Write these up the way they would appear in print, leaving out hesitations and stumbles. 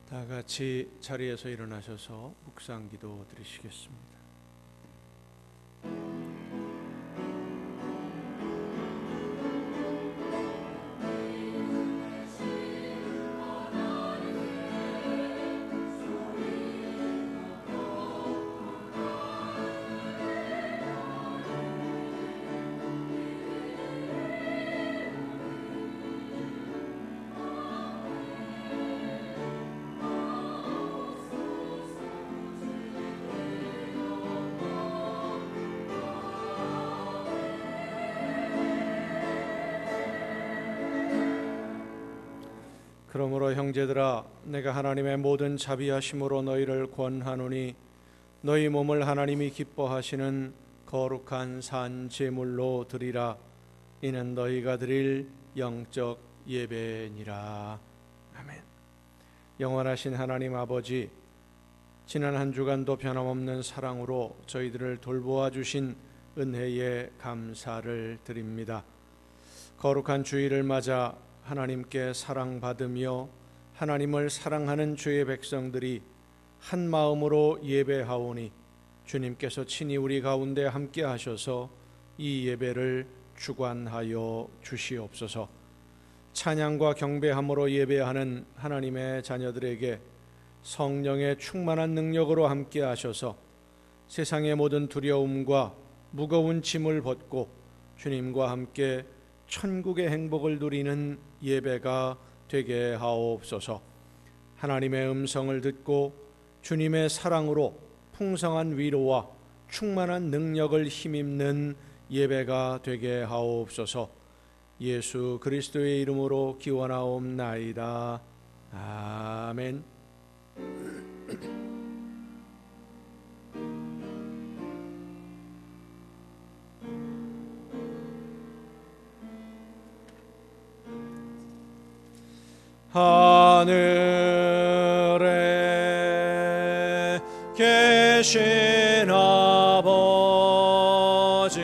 다 같이 자리에서 일어나셔서 묵상 기도 드리시겠습니다. 그러므로 형제들아, 내가 하나님의 모든 자비하심으로 너희를 권하노니 너희 몸을 하나님이 기뻐하시는 거룩한 산 제물로 드리라. 이는 너희가 드릴 영적 예배니라. 아멘. 영원하신 하나님 아버지, 지난 한 주간도 변함없는 사랑으로 저희들을 돌보아 주신 은혜에 감사를 드립니다. 거룩한 주일을 맞아 하나님께 사랑받으며 하나님을 사랑하는 주의 백성들이 한 마음으로 예배하오니 주님께서 친히 우리 가운데 함께 하셔서 이 예배를 주관하여 주시옵소서. 찬양과 경배함으로 예배하는 하나님의 자녀들에게 성령의 충만한 능력으로 함께 하셔서 세상의 모든 두려움과 무거운 짐을 벗고 주님과 함께 천국의 행복을 누리는 예배가 되게 하옵소서. 하나님의 음성을 듣고 주님의 사랑으로 풍성한 위로와 충만한 능력을 힘입는 예배가 되게 하옵소서. 예수 그리스도의 이름으로 기원하옵나이다. 아멘. 하늘에 계신 아버지,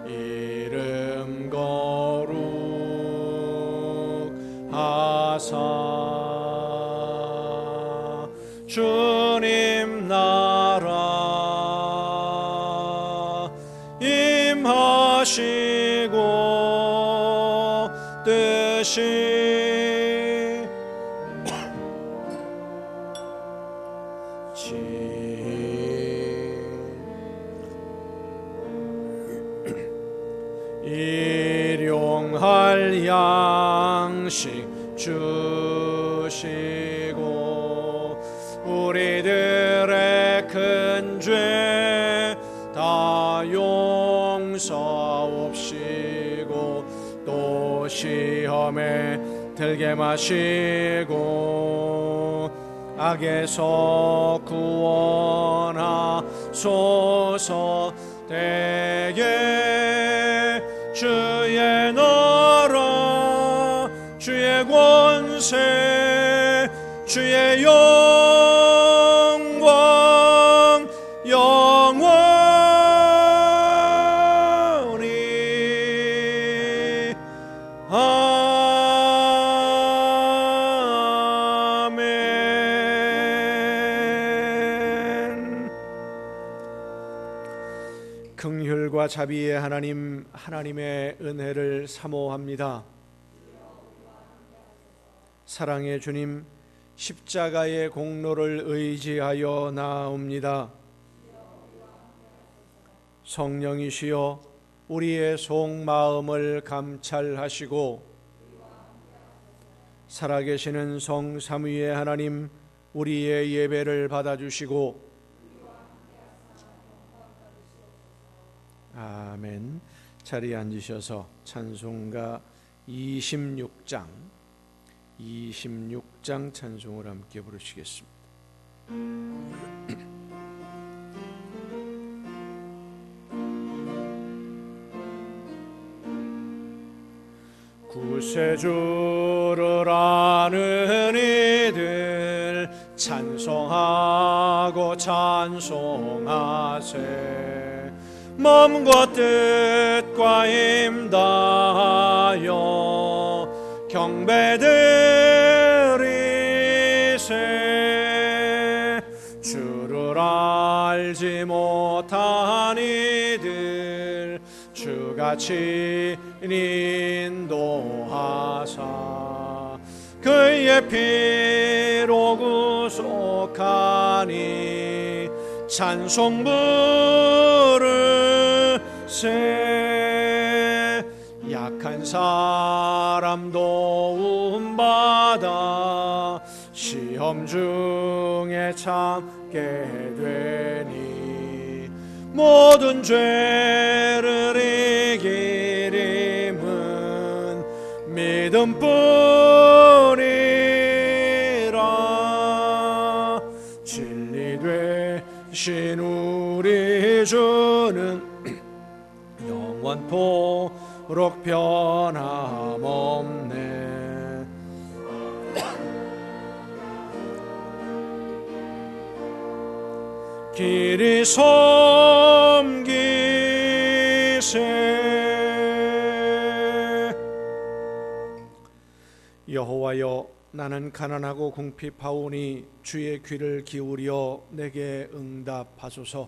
이름 거룩하사 주님 나라 임하시고 뜻이 일용할 양식 주시고 우리들의 큰 죄 다 용서옵시고 또 시험에 들게 마시고 악에서 구원하소서. 대개 주의 나라 주의 권세 주의 영광 영원히 아멘. 긍휼과 자비의 하나님, 하나님의 은혜를 사모합니다. 사랑의 주님, 십자가의 공로를 의지하여 나아옵니다. 성령이시여 우리의 속마음을 감찰하시고 살아계시는 성삼위의 하나님, 우리의 예배를 받아주시고 아멘. 자리에 앉으셔서 찬송가 26장 찬송을 함께 부르시겠습니다. 구세주를 아는 이들 찬송하고 찬송하세. 마음과 뜻과 힘 다하여 경배드리 알지 못한 이들 주같이 인도하사 그의 피로 구속하니 찬송 부르세 약한 사람 도움받아 시험 중에 참게 되니 모든 죄를 이기림은 믿음뿐이라 진리 되신 우리 주는 영원토록 변함없네 길이 섬기세 여호와여 나는 가난하고 궁핍하오니 주의 귀를 기울여 내게 응답하소서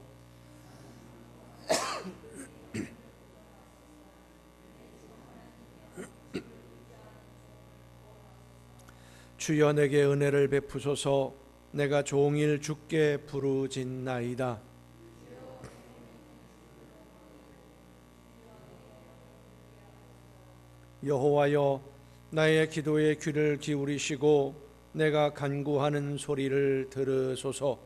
주여 내게 은혜를 베푸소서 내가 종일 주께 부르짖나이다 여호와여 나의 기도에 귀를 기울이시고 내가 간구하는 소리를 들으소서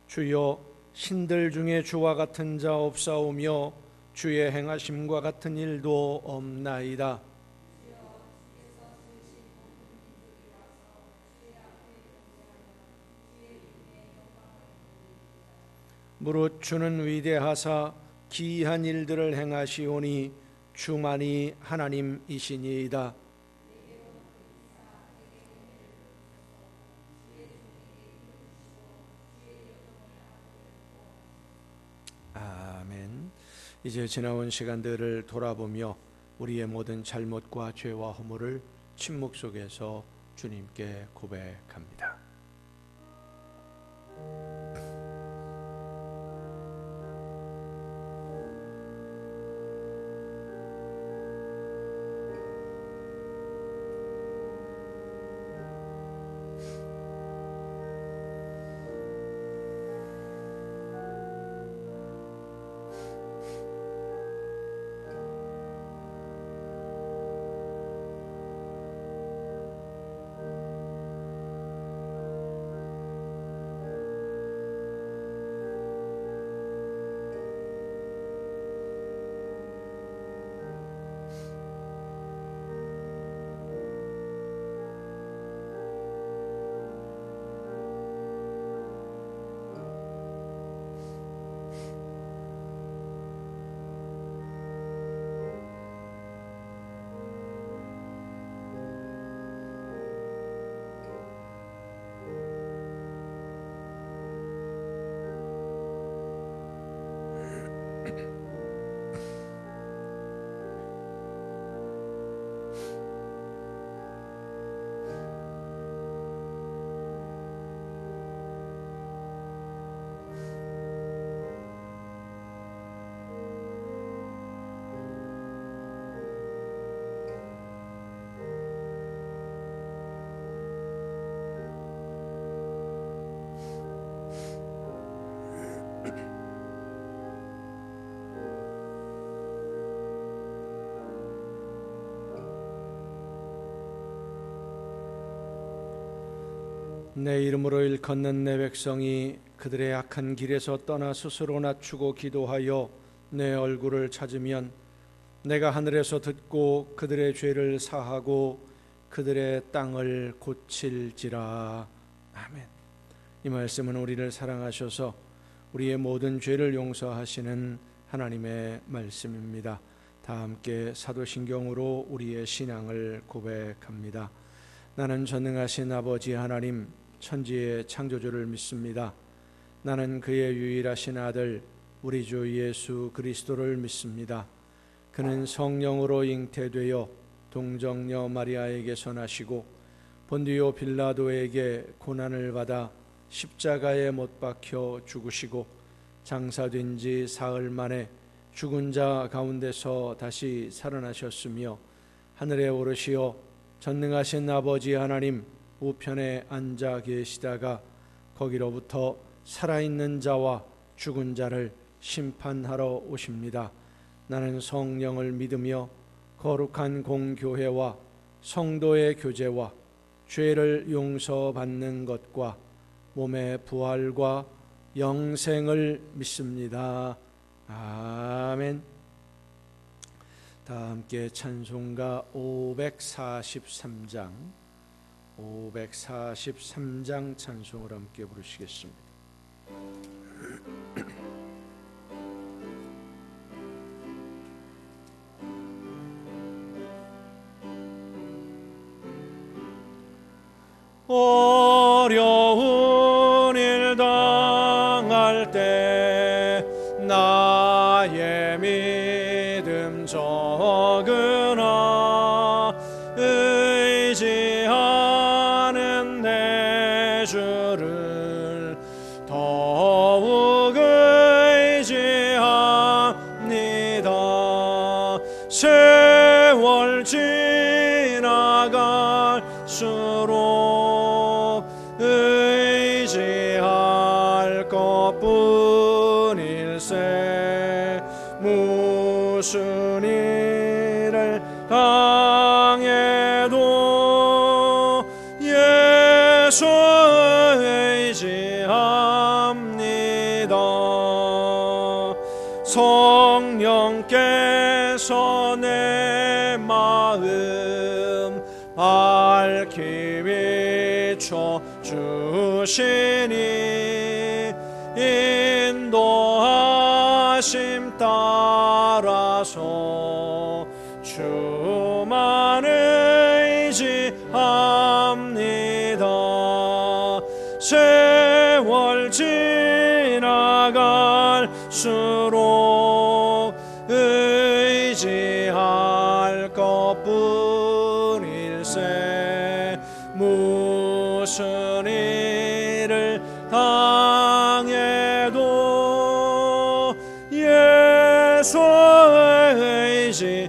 주여 신들 중에 주와 같은 자 없사오며 주의 행하심과 같은 일도 없나이다 무릇 주는 위대하사 기이한 일들을 행하시오니 주만이 하나님이시니이다 아멘. 이제 지나온 시간들을 돌아보며 우리의 모든 잘못과 죄와 허물을 침묵 속에서 주님께 고백합니다. 내 이름으로 일컫는 내 백성이 그들의 악한 길에서 떠나 스스로 낮추고 기도하여 내 얼굴을 찾으면 내가 하늘에서 듣고 그들의 죄를 사하고 그들의 땅을 고칠지라. 아멘. 이 말씀은 우리를 사랑하셔서 우리의 모든 죄를 용서하시는 하나님의 말씀입니다. 다 함께 사도신경으로 우리의 신앙을 고백합니다. 나는 전능하신 아버지 하나님 천지의 창조주를 믿습니다. 나는 그의 유일하신 아들 우리 주 예수 그리스도를 믿습니다. 그는 성령으로 잉태되어 동정녀 마리아에게서 나시고 본디오 빌라도에게 고난을 받아 십자가에 못 박혀 죽으시고 장사된 지 사흘 만에 죽은 자 가운데서 다시 살아나셨으며 하늘에 오르시어 전능하신 아버지 하나님 우편에 앉아 계시다가 거기로부터 살아있는 자와 죽은 자를 심판하러 오십니다. 나는 성령을 믿으며 거룩한 공교회와 성도의 교제와 죄를 용서받는 것과 몸의 부활과 영생을 믿습니다. 아멘. 다 함께 찬송가 543장 찬송을 함께 부르시겠습니다. 어려운 일 당할 때 나의 믿음 적으나 의지하는 내 주를 더욱 의지합니다. 세월 지나갈수록 의지할 것뿐일세. 무슨 일을 당해도 예수 의지합니다. 성령께서 내 마음 밝히 비춰 주시니 인도하심 따라서 주만 의지합니다. 세월 지나갈수록 의지할 것뿐일세. 무슨 일을 당해도 예수 의지합니다.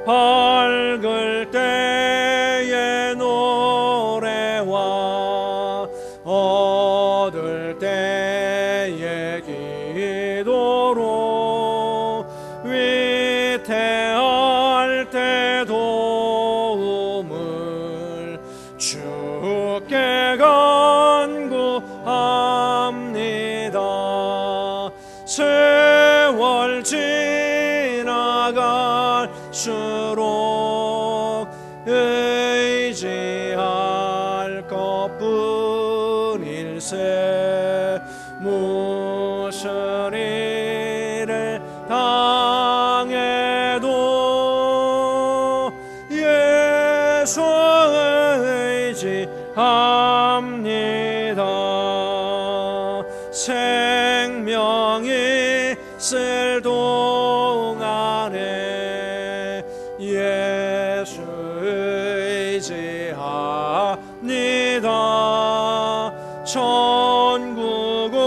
밝을 때의 노래와 얻을 때의 기도로 위태할 때 도움을 주께 간구합니다. 세월 지나갈수록 의지할 것뿐일세. 무슨 일을 당해도 예수 의지합니다. 생명이 있을 동안에 예수 의지합니다. 천국을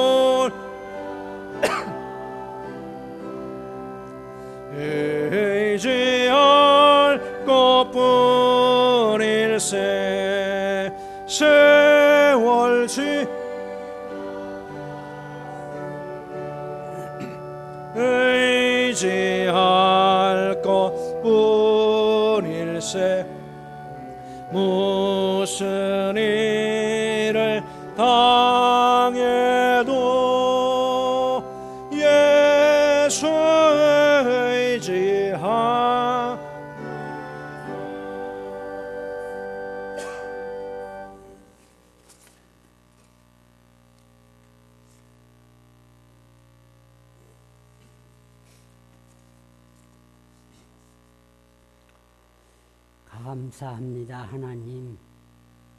의지할 것뿐일세. 세월 의지할 것뿐일세. 무슨 일을 당해도 예수 의지하. 감사합니다. 하나님,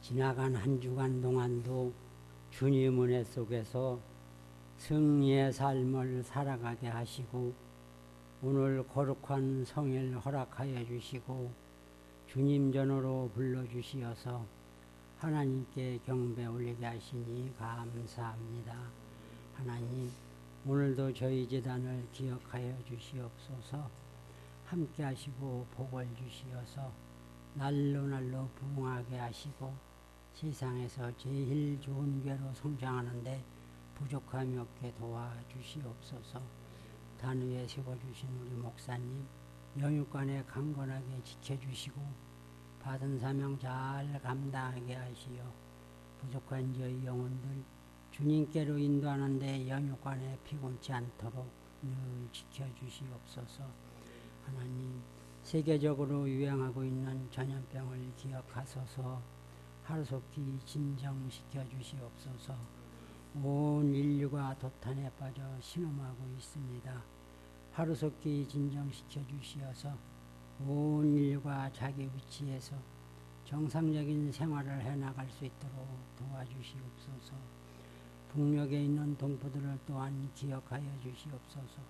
지나간 한 주간 동안도 주님 은혜 속에서 승리의 삶을 살아가게 하시고 오늘 거룩한 성일 허락하여 주시고 주님 전으로 불러주시어서 하나님께 경배 올리게 하시니 감사합니다. 하나님, 오늘도 저희 재단을 기억하여 주시옵소서. 함께 하시고 복을 주시어서 날로 날로 부흥하게 하시고 세상에서 제일 좋은 교회로 성장하는데 부족함이 없게 도와주시옵소서. 단위에 세워주신 우리 목사님 영육간에 강건하게 지켜주시고 받은 사명 잘 감당하게 하시어 부족한 저희 영혼들 주님께로 인도하는데 영육간에 피곤치 않도록 늘 지켜주시옵소서. 하나님, 세계적으로 유행하고 있는 전염병을 기억하소서. 하루속히 진정시켜 주시옵소서. 온 인류가 도탄에 빠져 신음하고 있습니다. 하루속히 진정시켜 주시어서 온 인류가 자기 위치에서 정상적인 생활을 해나갈 수 있도록 도와주시옵소서. 북녘에 있는 동포들을 또한 기억하여 주시옵소서.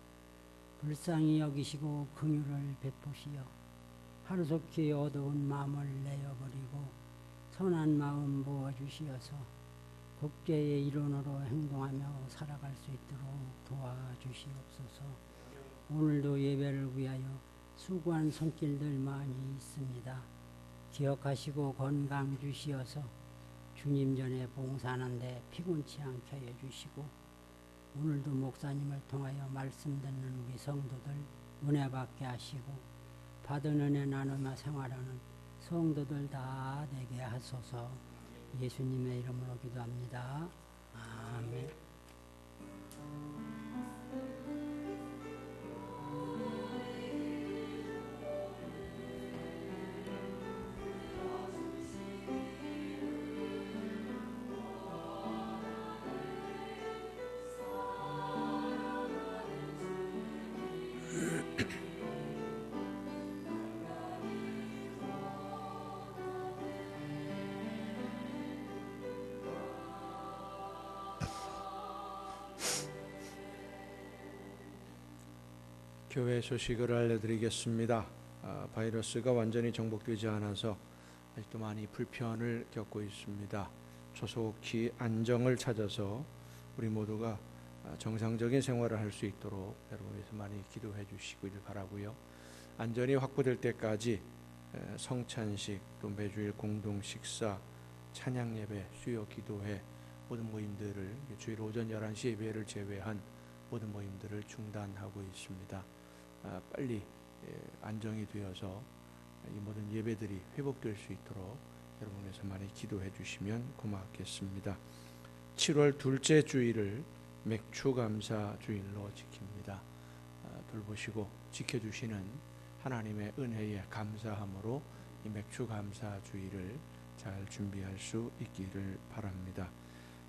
불쌍히 여기시고 긍휼을 베푸시어 하루속히 어두운 마음을 내어버리고 선한 마음 부어주시어서 국제의 일원으로 행동하며 살아갈 수 있도록 도와주시옵소서. 오늘도 예배를 위하여 수고한 손길들 많이 있습니다. 기억하시고 건강 주시어서 주님 전에 봉사하는데 피곤치 않게 해주시고 오늘도 목사님을 통하여 말씀 듣는 우리 성도들 은혜 받게 하시고 받은 은혜 나누며 생활하는 성도들 다 되게 하소서. 예수님의 이름으로 기도합니다. 아멘. 교회 소식을 알려드리겠습니다. 바이러스가 완전히 정복되지 않아서 아직도 많이 불편을 겪고 있습니다. 조속히 안정을 찾아서 우리 모두가 정상적인 생활을 할 수 있도록 여러분께서 많이 기도해 주시길 바라고요. 안전이 확보될 때까지 성찬식, 또 매주일 공동 식사, 찬양 예배, 수요 기도회 모든 모임들을 주일 오전 11시 예배를 제외한 모든 모임들을 중단하고 있습니다. 빨리 안정이 되어서 이 모든 예배들이 회복될 수 있도록 여러분께서 많이 기도해 주시면 고맙겠습니다. 7월 둘째 주일을 맥추감사 주일로 지킵니다. 돌보시고 지켜주시는 하나님의 은혜에 감사함으로 이 맥추감사 주일을 잘 준비할 수 있기를 바랍니다.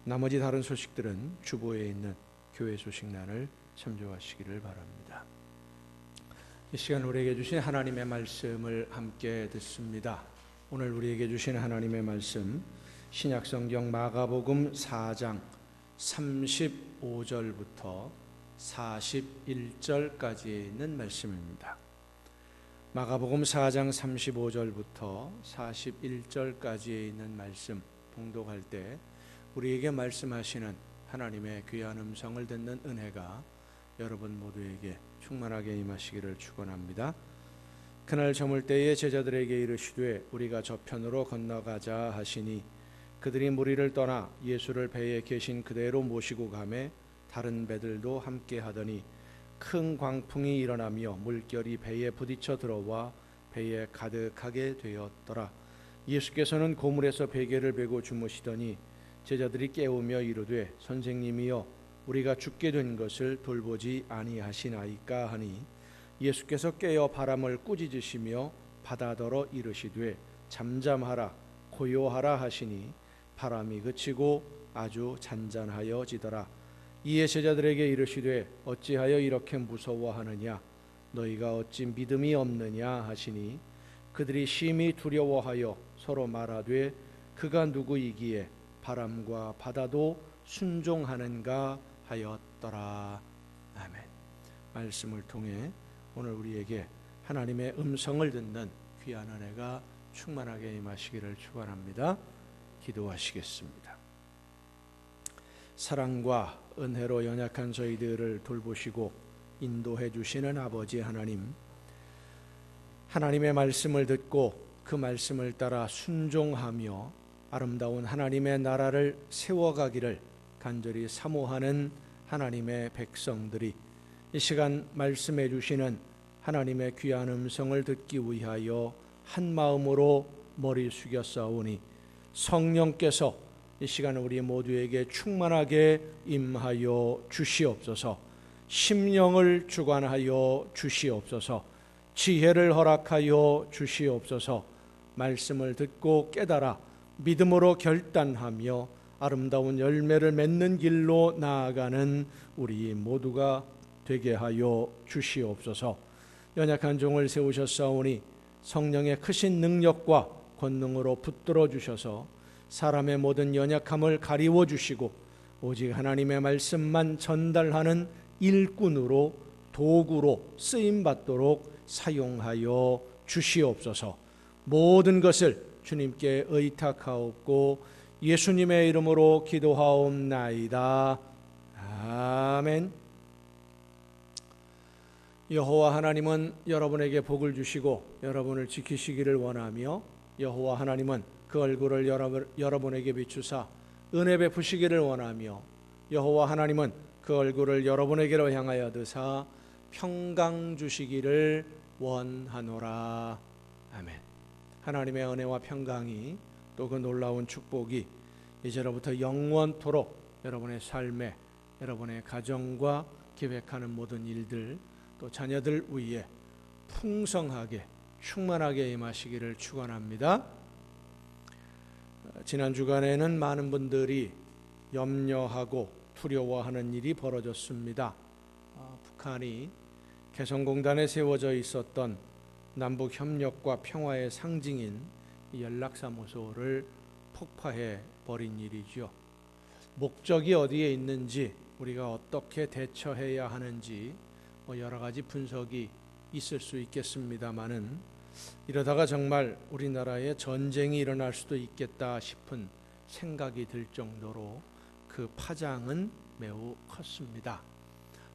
나머지 다른 소식들은 주보에 있는 교회 소식란을 참조하시기를 바랍니다. 이 시간 우리에게 주신 하나님의 말씀을 함께 듣습니다. 오늘 우리에게 주신 하나님의 말씀 신약성경 마가복음 4장 35절부터 41절까지에 있는 말씀입니다. 마가복음 4장 35절부터 41절까지에 있는 말씀 봉독할 때 우리에게 말씀하시는 하나님의 귀한 음성을 듣는 은혜가 여러분 모두에게 충만하게 임하시기를 축원합니다. 그날 저물 때에 제자들에게 이르시되 우리가 저편으로 건너가자 하시니 그들이 무리를 떠나 예수를 배에 계신 그대로 모시고 가매 다른 배들도 함께 하더니 큰 광풍이 일어나며 물결이 배에 부딪혀 들어와 배에 가득하게 되었더라. 예수께서는 고물에서 베개를 베고 주무시더니 제자들이 깨우며 이르되 선생님이여 우리가 죽게 된 것을 돌보지 아니하시나이까 하니 예수께서 깨어 바람을 꾸짖으시며 바다더러 이르시되 잠잠하라 고요하라 하시니 바람이 그치고 아주 잔잔하여지더라. 이에 제자들에게 이르시되 어찌하여 이렇게 무서워하느냐 너희가 어찌 믿음이 없느냐 하시니 그들이 심히 두려워하여 서로 말하되 그가 누구이기에 바람과 바다도 순종하는가 하였더라. 아멘. 말씀을 통해 오늘 우리에게 하나님의 음성을 듣는 귀한 은혜가 충만하게 임하시기를 축원합니다. 기도하시겠습니다. 사랑과 은혜로 연약한 저희들을 돌보시고 인도해 주시는 아버지 하나님, 하나님의 말씀을 듣고 그 말씀을 따라 순종하며 아름다운 하나님의 나라를 세워가기를 간절히 사모하는 하나님의 백성들이 이 시간 말씀해 주시는 하나님의 귀한 음성을 듣기 위하여 한 마음으로 머리 숙여 싸우니 성령께서 이 시간 우리 모두에게 충만하게 임하여 주시옵소서. 심령을 주관하여 주시옵소서. 지혜를 허락하여 주시옵소서. 말씀을 듣고 깨달아 믿음으로 결단하며 아름다운 열매를 맺는 길로 나아가는 우리 모두가 되게 하여 주시옵소서. 연약한 종을 세우셨사오니 성령의 크신 능력과 권능으로 붙들어 주셔서 사람의 모든 연약함을 가리워 주시고 오직 하나님의 말씀만 전달하는 일꾼으로 도구로 쓰임받도록 사용하여 주시옵소서. 모든 것을 주님께 의탁하옵고 예수님의 이름으로 기도하옵나이다. 아멘. 여호와 하나님은 여러분에게 복을 주시고 여러분을 지키시기를 원하며 여호와 하나님은 그 얼굴을 여러분에게 비추사 은혜 베푸시기를 원하며 여호와 하나님은 그 얼굴을 여러분에게로 향하여 드사 평강 주시기를 원하노라. 아멘. 하나님의 은혜와 평강이 또 그 놀라운 축복이 이제로부터 영원토록 여러분의 삶에, 여러분의 가정과 계획하는 모든 일들 또 자녀들 위에 풍성하게 충만하게 임하시기를 축원합니다. 지난 주간에는 많은 분들이 염려하고 두려워하는 일이 벌어졌습니다. 북한이 개성공단에 세워져 있었던 남북 협력과 평화의 상징인 연락사무소를 폭파해 버린 일이죠. 목적이 어디에 있는지, 우리가 어떻게 대처해야 하는지 여러 가지 분석이 있을 수 있겠습니다마는 이러다가 정말 우리나라에 전쟁이 일어날 수도 있겠다 싶은 생각이 들 정도로 그 파장은 매우 컸습니다.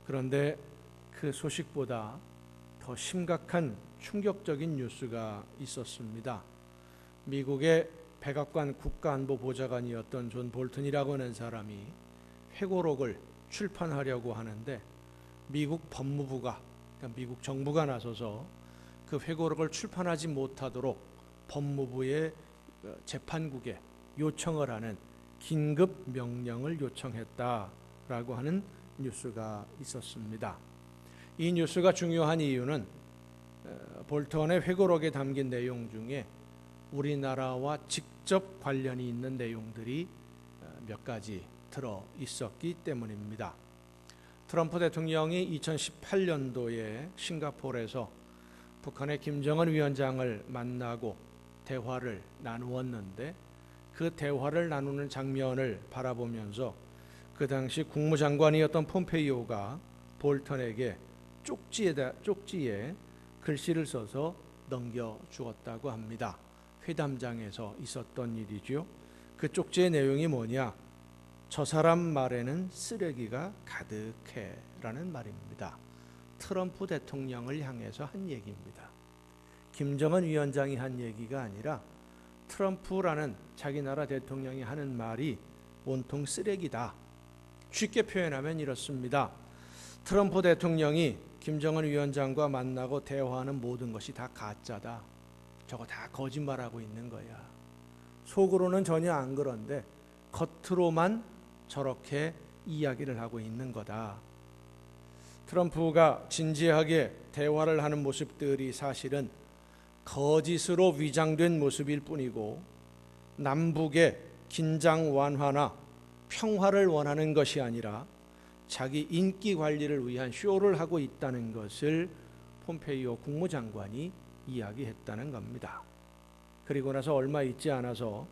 그런데 그 소식보다 더 심각한 충격적인 뉴스가 있었습니다. 미국의 백악관 국가안보보좌관이었던 존 볼튼이라고 하는 사람이 회고록을 출판하려고 하는데 미국 법무부가, 그러니까 미국 정부가 나서서 그 회고록을 출판하지 못하도록 법무부의 재판국에 요청을 하는 긴급 명령을 요청했다라고 하는 뉴스가 있었습니다. 이 뉴스가 중요한 이유는 볼턴의 회고록에 담긴 내용 중에 우리나라와 직접 관련이 있는 내용들이 몇 가지 들어 있었기 때문입니다. 트럼프 대통령이 2018년도에 싱가포르에서 북한의 김정은 위원장을 만나고 대화를 나누었는데 그 대화를 나누는 장면을 바라보면서 그 당시 국무장관이었던 폼페이오가 볼턴에게 쪽지에 글씨를 써서 넘겨주었다고 합니다. 회담장에서 있었던 일이죠. 그 쪽지의 내용이 뭐냐? 저 사람 말에는 쓰레기가 가득해 라는 말입니다. 트럼프 대통령을 향해서 한 얘기입니다. 김정은 위원장이 한 얘기가 아니라 트럼프라는 자기 나라 대통령이 하는 말이 온통 쓰레기다. 쉽게 표현하면 이렇습니다. 트럼프 대통령이 김정은 위원장과 만나고 대화하는 모든 것이 다 가짜다. 저거 다 거짓말하고 있는 거야. 속으로는 전혀 안 그런데 겉으로만 저렇게 이야기를 하고 있는 거다. 트럼프가 진지하게 대화를 하는 모습들이 사실은 거짓으로 위장된 모습일 뿐이고 남북의 긴장 완화나 평화를 원하는 것이 아니라 자기 인기 관리를 위한 쇼를 하고 있다는 것을 폼페이오 국무장관이 이야기했다는 겁니다. 그리고 나서 얼마 있지 않아서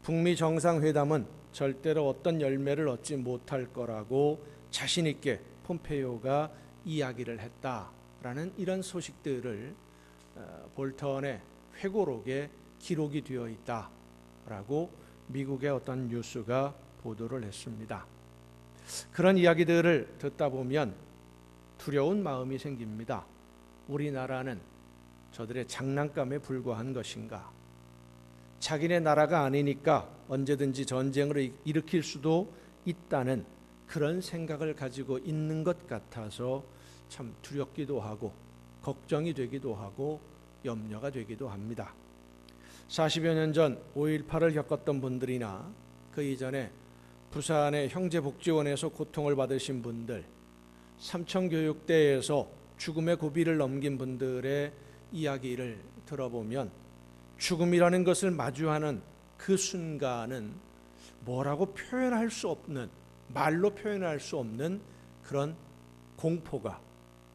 북미 정상회담은 절대로 어떤 열매를 얻지 못할 거라고 자신 있게 폼페이오가 이야기를 했다라는 이런 소식들을 볼턴의 회고록에 기록이 되어 있다라고 미국의 어떤 뉴스가 보도를 했습니다. 그런 이야기들을 듣다 보면 두려운 마음이 생깁니다. 우리나라는 저들의 장난감에 불과한 것인가? 자기네 나라가 아니니까 언제든지 전쟁을 일으킬 수도 있다는 그런 생각을 가지고 있는 것 같아서 참 두렵기도 하고 걱정이 되기도 하고 염려가 되기도 합니다. 40여 년 전 5.18을 겪었던 분들이나 그 이전에 부산의 형제복지원에서 고통을 받으신 분들, 삼청교육대에서 죽음의 고비를 넘긴 분들의 이야기를 들어보면 죽음이라는 것을 마주하는 그 순간은 뭐라고 표현할 수 없는, 말로 표현할 수 없는 그런 공포가,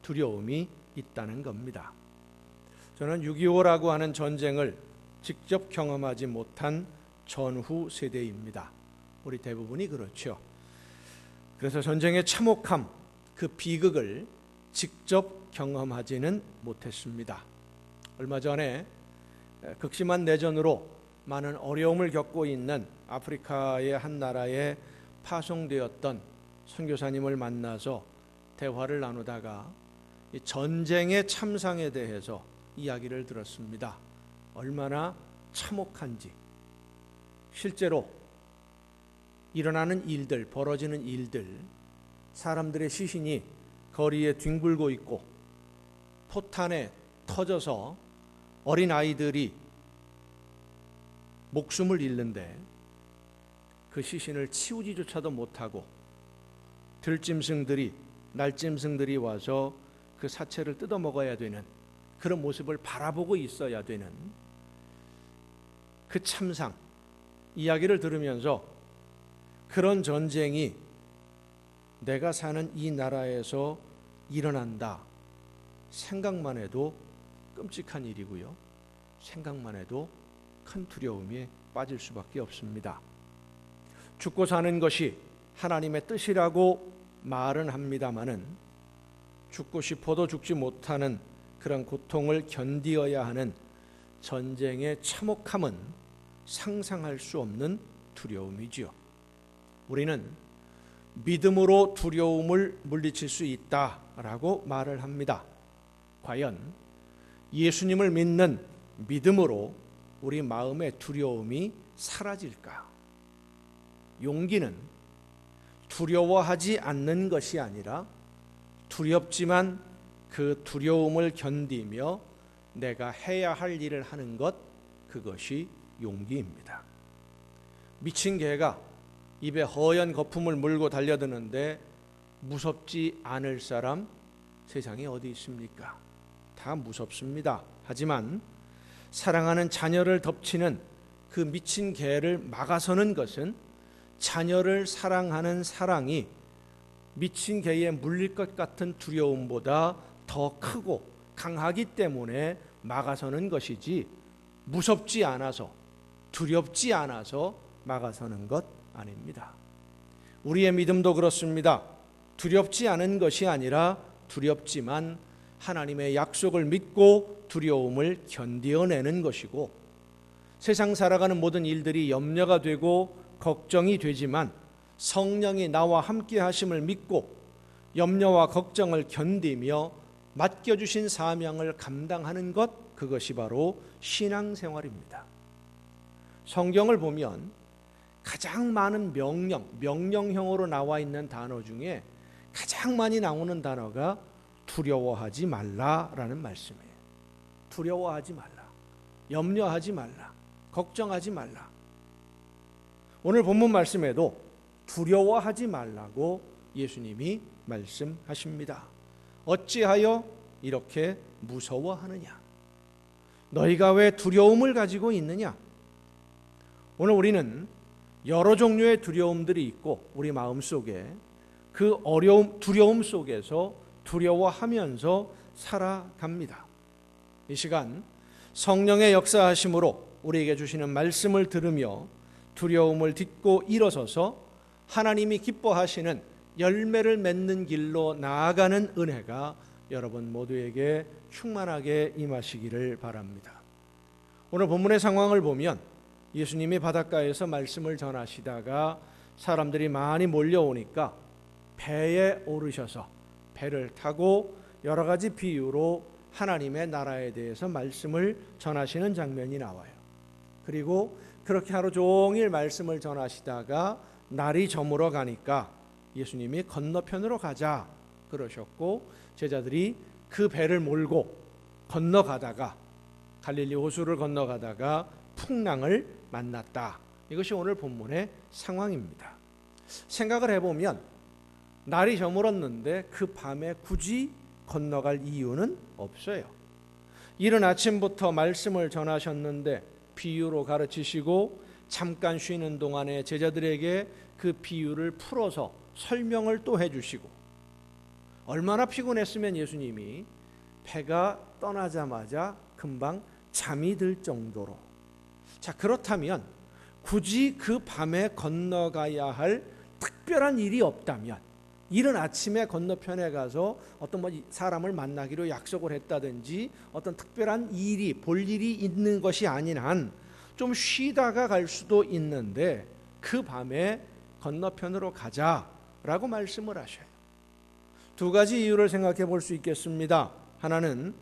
두려움이 있다는 겁니다. 저는 6.25라고 하는 전쟁을 직접 경험하지 못한 전후 세대입니다. 우리 대부분이 그렇죠. 그래서 전쟁의 참혹함, 그 비극을 직접 경험하지는 못했습니다. 얼마 전에 극심한 내전으로 많은 어려움을 겪고 있는 아프리카의 한 나라에 파송되었던 선교사님을 만나서 대화를 나누다가 이 전쟁의 참상에 대해서 이야기를 들었습니다. 얼마나 참혹한지, 실제로 일어나는 일들, 벌어지는 일들, 사람들의 시신이 거리에 뒹굴고 있고 포탄에 터져서 어린 아이들이 목숨을 잃는데 그 시신을 치우지조차도 못하고 들짐승들이, 날짐승들이 와서 그 사체를 뜯어먹어야 되는 그런 모습을 바라보고 있어야 되는 그 참상, 이야기를 들으면서 그런 전쟁이 내가 사는 이 나라에서 일어난다 생각만 해도 끔찍한 일이고요, 생각만 해도 큰 두려움에 빠질 수밖에 없습니다. 죽고 사는 것이 하나님의 뜻이라고 말은 합니다마는 죽고 싶어도 죽지 못하는 그런 고통을 견디어야 하는 전쟁의 참혹함은 상상할 수 없는 두려움이지요. 우리는 믿음으로 두려움을 물리칠 수 있다라고 말을 합니다. 과연 예수님을 믿는 믿음으로 우리 마음의 두려움이 사라질까? 용기는 두려워하지 않는 것이 아니라 두렵지만 그 두려움을 견디며 내가 해야 할 일을 하는 것, 그것이 용기입니다. 미친 개가 입에 허연 거품을 물고 달려드는데 무섭지 않을 사람 세상에 어디 있습니까? 다 무섭습니다. 하지만 사랑하는 자녀를 덮치는 그 미친 개를 막아서는 것은 자녀를 사랑하는 사랑이 미친 개에 물릴 것 같은 두려움보다 더 크고 강하기 때문에 막아서는 것이지, 무섭지 않아서, 두렵지 않아서 막아서는 것 아닙니다. 우리의 믿음도 그렇습니다. 두렵지 않은 것이 아니라 두렵지만 하나님의 약속을 믿고 두려움을 견디어내는 것이고, 세상 살아가는 모든 일들이 염려가 되고 걱정이 되지만 성령이 나와 함께 하심을 믿고 염려와 걱정을 견디며 맡겨주신 사명을 감당하는 것, 그것이 바로 신앙생활입니다. 성경을 보면 가장 많은 명령형으로 나와 있는 단어 중에 가장 많이 나오는 단어가 두려워하지 말라라는 말씀이에요. 두려워하지 말라, 염려하지 말라, 걱정하지 말라. 오늘 본문 말씀에도 두려워하지 말라고 예수님이 말씀하십니다. 어찌하여 이렇게 무서워하느냐? 너희가 왜 두려움을 가지고 있느냐? 오늘 우리는 여러 종류의 두려움들이 있고 우리 마음속에 그 두려움 속에서 두려워하면서 살아갑니다. 이 시간 성령의 역사하심으로 우리에게 주시는 말씀을 들으며 두려움을 딛고 일어서서 하나님이 기뻐하시는 열매를 맺는 길로 나아가는 은혜가 여러분 모두에게 충만하게 임하시기를 바랍니다. 오늘 본문의 상황을 보면 예수님이 바닷가에서 말씀을 전하시다가 사람들이 많이 몰려오니까 배에 오르셔서 배를 타고 여러 가지 비유로 하나님의 나라에 대해서 말씀을 전하시는 장면이 나와요. 그리고 그렇게 하루 종일 말씀을 전하시다가 날이 저물어 가니까 예수님이 건너편으로 가자 그러셨고 제자들이 그 배를 몰고 건너가다가 갈릴리 호수를 건너가다가 풍랑을 만났다. 이것이 오늘 본문의 상황입니다. 생각을 해보면 날이 저물었는데 그 밤에 굳이 건너갈 이유는 없어요. 이른 아침부터 말씀을 전하셨는데 비유로 가르치시고 잠깐 쉬는 동안에 제자들에게 그 비유를 풀어서 설명을 또 해주시고 얼마나 피곤했으면 예수님이 배가 떠나자마자 금방 잠이 들 정도로. 자, 그렇다면 굳이 그 밤에 건너가야 할 특별한 일이 없다면 이른 아침에 건너편에 가서 어떤 사람을 만나기로 약속을 했다든지 어떤 특별한 일이 볼 일이 있는 것이 아닌 한 좀 쉬다가 갈 수도 있는데 그 밤에 건너편으로 가자라고 말씀을 하셔요. 두 가지 이유를 생각해 볼 수 있겠습니다. 하나는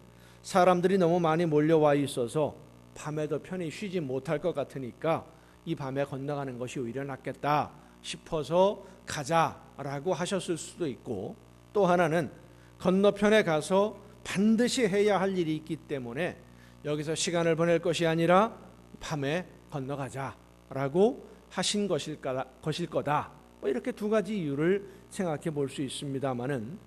사람들이 너무 많이 몰려와 있어서 밤에도 편히 쉬지 못할 것 같으니까 이 밤에 건너가는 것이 오히려 낫겠다 싶어서 가자라고 하셨을 수도 있고, 또 하나는 건너편에 가서 반드시 해야 할 일이 있기 때문에 여기서 시간을 보낼 것이 아니라 밤에 건너가자라고 하신 것일 거다. 이렇게 두 가지 이유를 생각해 볼 수 있습니다만은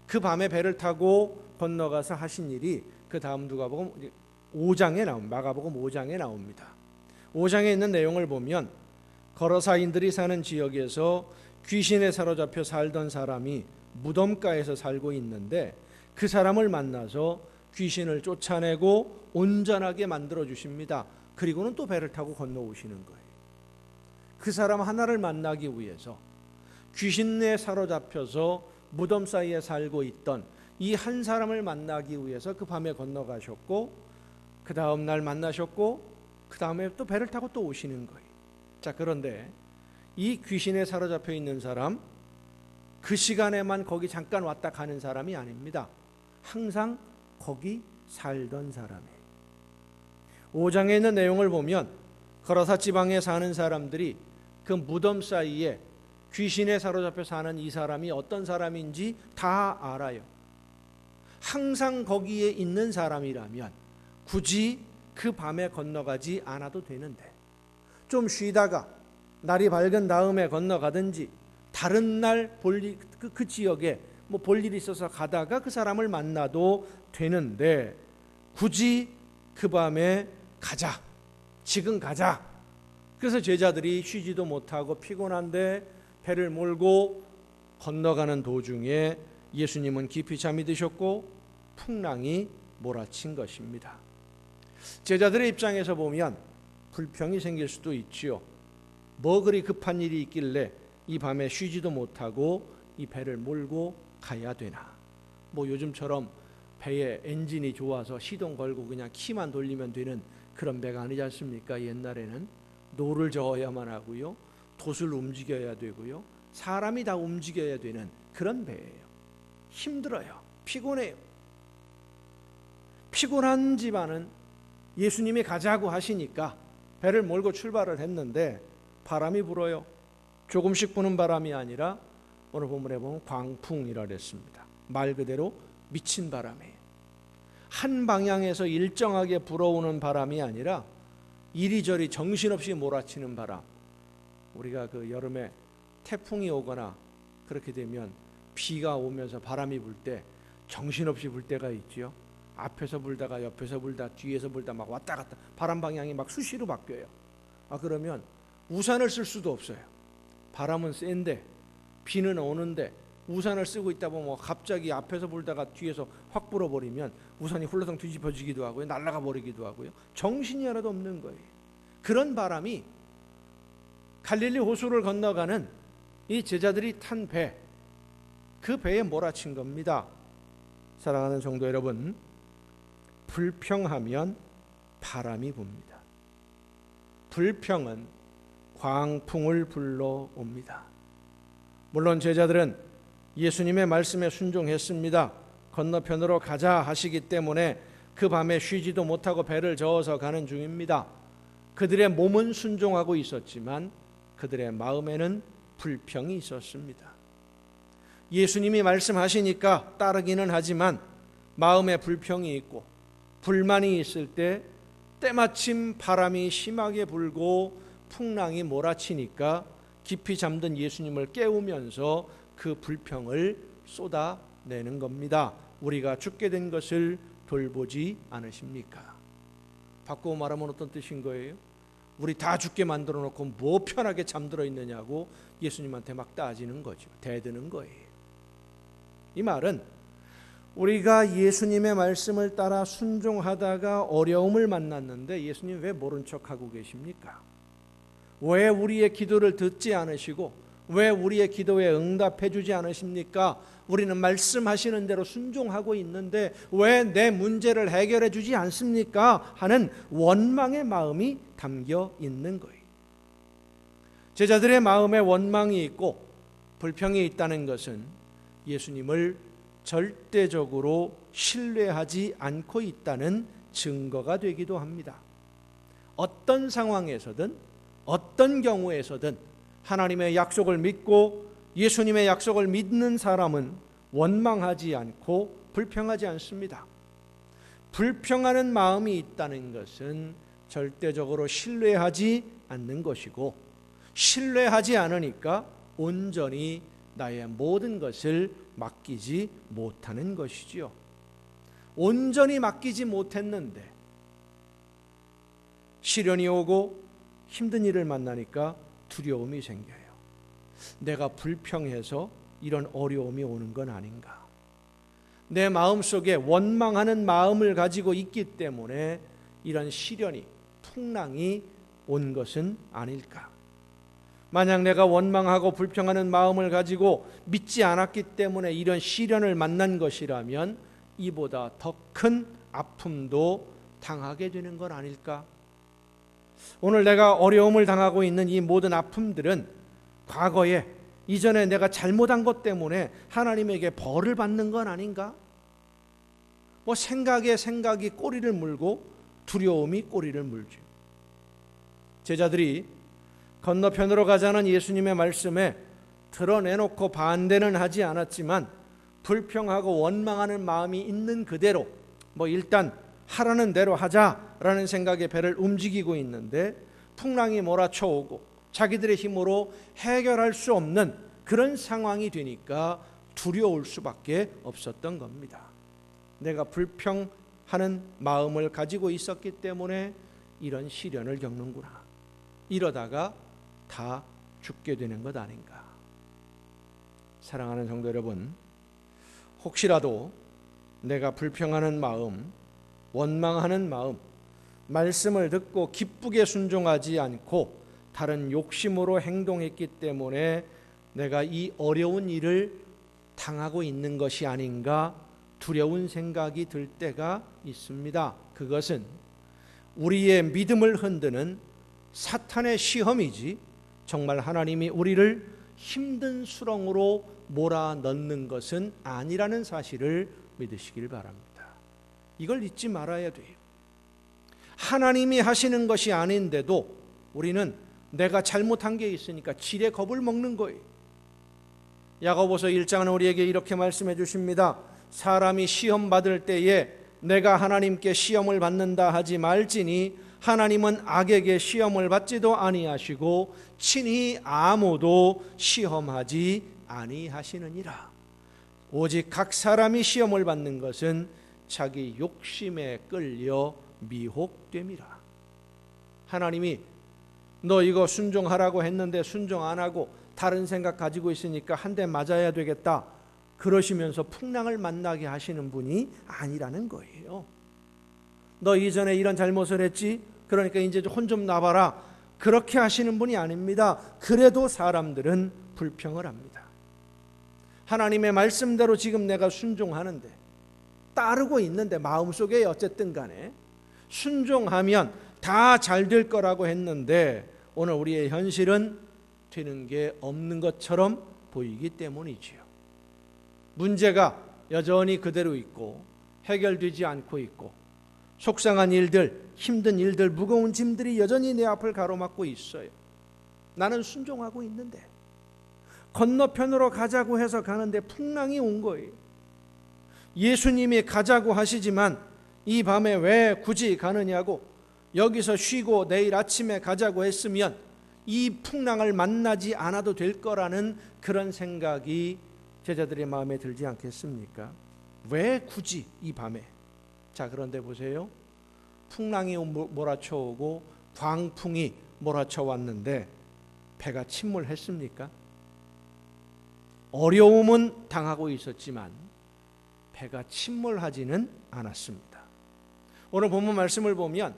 그 밤에 배를 타고 건너가서 하신 일이 그 다음 누가복음 5장에 마가복음 5장에 나옵니다. 5장에 있는 내용을 보면 거라사인들이 사는 지역에서 귀신에 사로잡혀 살던 사람이 무덤가에서 살고 있는데 그 사람을 만나서 귀신을 쫓아내고 온전하게 만들어 주십니다. 그리고는 또 배를 타고 건너오시는 거예요. 그 사람 하나를 만나기 위해서 귀신에 사로잡혀서 무덤 사이에 살고 있던 이 한 사람을 만나기 위해서 그 밤에 건너가셨고 그 다음 날 만나셨고 그 다음에 또 배를 타고 또 오시는 거예요. 자, 그런데 이 귀신에 사로잡혀 있는 사람 그 시간에만 거기 잠깐 왔다 가는 사람이 아닙니다. 항상 거기 살던 사람이에요. 5장에 있는 내용을 보면 거라사 지방에 사는 사람들이 그 무덤 사이에 귀신에 사로잡혀 사는 이 사람이 어떤 사람인지 다 알아요. 항상 거기에 있는 사람이라면 굳이 그 밤에 건너가지 않아도 되는데 좀 쉬다가 날이 밝은 다음에 건너가든지 다른 날 그 지역에 볼 일이 있어서 가다가 그 사람을 만나도 되는데 굳이 그 밤에 가자, 지금 가자. 그래서 제자들이 쉬지도 못하고 피곤한데 배를 몰고 건너가는 도중에 예수님은 깊이 잠이 드셨고 풍랑이 몰아친 것입니다. 제자들의 입장에서 보면 불평이 생길 수도 있지요. 뭐 그리 급한 일이 있길래 이 밤에 쉬지도 못하고 이 배를 몰고 가야 되나. 요즘처럼 배에 엔진이 좋아서 시동 걸고 그냥 키만 돌리면 되는 그런 배가 아니지 않습니까? 옛날에는 노를 저어야만 하고요, 돛을 움직여야 되고요, 사람이 다 움직여야 되는 그런 배예요. 힘들어요. 피곤해요. 피곤한 집안은 예수님이 가자고 하시니까 배를 몰고 출발을 했는데 바람이 불어요. 조금씩 부는 바람이 아니라 오늘 본문에 보면 광풍이라 그랬습니다. 말 그대로 미친 바람이에요. 한 방향에서 일정하게 불어오는 바람이 아니라 이리저리 정신없이 몰아치는 바람. 우리가 그 여름에 태풍이 오거나 그렇게 되면 비가 오면서 바람이 불 때 정신없이 불 때가 있지요. 앞에서 불다가 옆에서 불다 뒤에서 불다 막 왔다 갔다 바람 방향이 막 수시로 바뀌어요. 그러면 우산을 쓸 수도 없어요. 바람은 센데 비는 오는데 우산을 쓰고 있다 보면 갑자기 앞에서 불다가 뒤에서 확 불어버리면 우산이 훌러덩 뒤집어지기도 하고요, 날아가 버리기도 하고요. 정신이 하나도 없는 거예요. 그런 바람이 갈릴리 호수를 건너가는 이 제자들이 탄 배, 그 배에 몰아친 겁니다. 사랑하는 성도 여러분, 불평하면 바람이 붑니다. 불평은 광풍을 불러옵니다. 물론 제자들은 예수님의 말씀에 순종했습니다. 건너편으로 가자 하시기 때문에 그 밤에 쉬지도 못하고 배를 저어서 가는 중입니다. 그들의 몸은 순종하고 있었지만 그들의 마음에는 불평이 있었습니다. 예수님이 말씀하시니까 따르기는 하지만 마음에 불평이 있고 불만이 있을 때 때마침 바람이 심하게 불고 풍랑이 몰아치니까 깊이 잠든 예수님을 깨우면서 그 불평을 쏟아내는 겁니다. 우리가 죽게 된 것을 돌보지 않으십니까? 바꾸고 말하면 어떤 뜻인 거예요? 우리 다 죽게 만들어 놓고 뭐 편하게 잠들어 있느냐고 예수님한테 막 따지는 거죠. 대드는 거예요. 이 말은 우리가 예수님의 말씀을 따라 순종하다가 어려움을 만났는데 예수님 왜 모른 척하고 계십니까? 왜 우리의 기도를 듣지 않으시고 왜 우리의 기도에 응답해 주지 않으십니까? 우리는 말씀하시는 대로 순종하고 있는데 왜 내 문제를 해결해 주지 않습니까? 하는 원망의 마음이 담겨 있는 거예요. 제자들의 마음에 원망이 있고 불평이 있다는 것은 예수님을 절대적으로 신뢰하지 않고 있다는 증거가 되기도 합니다. 어떤 상황에서든 어떤 경우에서든 하나님의 약속을 믿고 예수님의 약속을 믿는 사람은 원망하지 않고 불평하지 않습니다. 불평하는 마음이 있다는 것은 절대적으로 신뢰하지 않는 것이고 신뢰하지 않으니까 온전히 나의 모든 것을 맡기지 못하는 것이지요. 온전히 맡기지 못했는데 시련이 오고 힘든 일을 만나니까 두려움이 생겨요. 내가 불평해서 이런 어려움이 오는 건 아닌가? 내 마음속에 원망하는 마음을 가지고 있기 때문에 이런 시련이 풍랑이 온 것은 아닐까? 만약 내가 원망하고 불평하는 마음을 가지고 믿지 않았기 때문에 이런 시련을 만난 것이라면 이보다 더 큰 아픔도 당하게 되는 건 아닐까? 오늘 내가 어려움을 당하고 있는 이 모든 아픔들은 과거에 이전에 내가 잘못한 것 때문에 하나님에게 벌을 받는 건 아닌가? 뭐 생각에 생각이 꼬리를 물고 두려움이 꼬리를 물죠. 제자들이 건너편으로 가자는 예수님의 말씀에 드러내놓고 반대는 하지 않았지만 불평하고 원망하는 마음이 있는 그대로 뭐 일단 하라는 대로 하자라는 생각에 배를 움직이고 있는데 풍랑이 몰아쳐오고 자기들의 힘으로 해결할 수 없는 그런 상황이 되니까 두려울 수밖에 없었던 겁니다. 내가 불평하는 마음을 가지고 있었기 때문에 이런 시련을 겪는구나. 이러다가 다 죽게 되는 것 아닌가. 사랑하는 성도 여러분, 혹시라도 내가 불평하는 마음, 원망하는 마음, 말씀을 듣고 기쁘게 순종하지 않고 다른 욕심으로 행동했기 때문에 내가 이 어려운 일을 당하고 있는 것이 아닌가 두려운 생각이 들 때가 있습니다. 그것은 우리의 믿음을 흔드는 사탄의 시험이지 정말 하나님이 우리를 힘든 수렁으로 몰아넣는 것은 아니라는 사실을 믿으시길 바랍니다. 이걸 잊지 말아야 돼요. 하나님이 하시는 것이 아닌데도 우리는 내가 잘못한 게 있으니까 지레 겁을 먹는 거예요. 야고보서 1장은 우리에게 이렇게 말씀해 주십니다. 사람이 시험 받을 때에 내가 하나님께 시험을 받는다 하지 말지니 하나님은 악에게 시험을 받지도 아니하시고 친히 아무도 시험하지 아니하시느니라. 오직 각 사람이 시험을 받는 것은 자기 욕심에 끌려 미혹됨이라. 하나님이 너 이거 순종하라고 했는데 순종 안 하고 다른 생각 가지고 있으니까 한 대 맞아야 되겠다 그러시면서 풍랑을 만나게 하시는 분이 아니라는 거예요. 너 이전에 이런 잘못을 했지? 그러니까 이제 혼 좀 놔봐라. 그렇게 하시는 분이 아닙니다. 그래도 사람들은 불평을 합니다. 하나님의 말씀대로 지금 내가 순종하는데 따르고 있는데 마음속에 어쨌든 간에 순종하면 다 잘 될 거라고 했는데 오늘 우리의 현실은 되는 게 없는 것처럼 보이기 때문이지요. 문제가 여전히 그대로 있고 해결되지 않고 있고 속상한 일들, 힘든 일들, 무거운 짐들이 여전히 내 앞을 가로막고 있어요. 나는 순종하고 있는데 건너편으로 가자고 해서 가는데 풍랑이 온 거예요. 예수님이 가자고 하시지만 이 밤에 왜 굳이 가느냐고, 여기서 쉬고 내일 아침에 가자고 했으면 이 풍랑을 만나지 않아도 될 거라는 그런 생각이 제자들의 마음에 들지 않겠습니까? 왜 굳이 이 밤에? 자, 그런데 보세요. 풍랑이 몰아쳐오고 광풍이 몰아쳐왔는데 배가 침몰했습니까? 어려움은 당하고 있었지만 배가 침몰하지는 않았습니다. 오늘 본문 말씀을 보면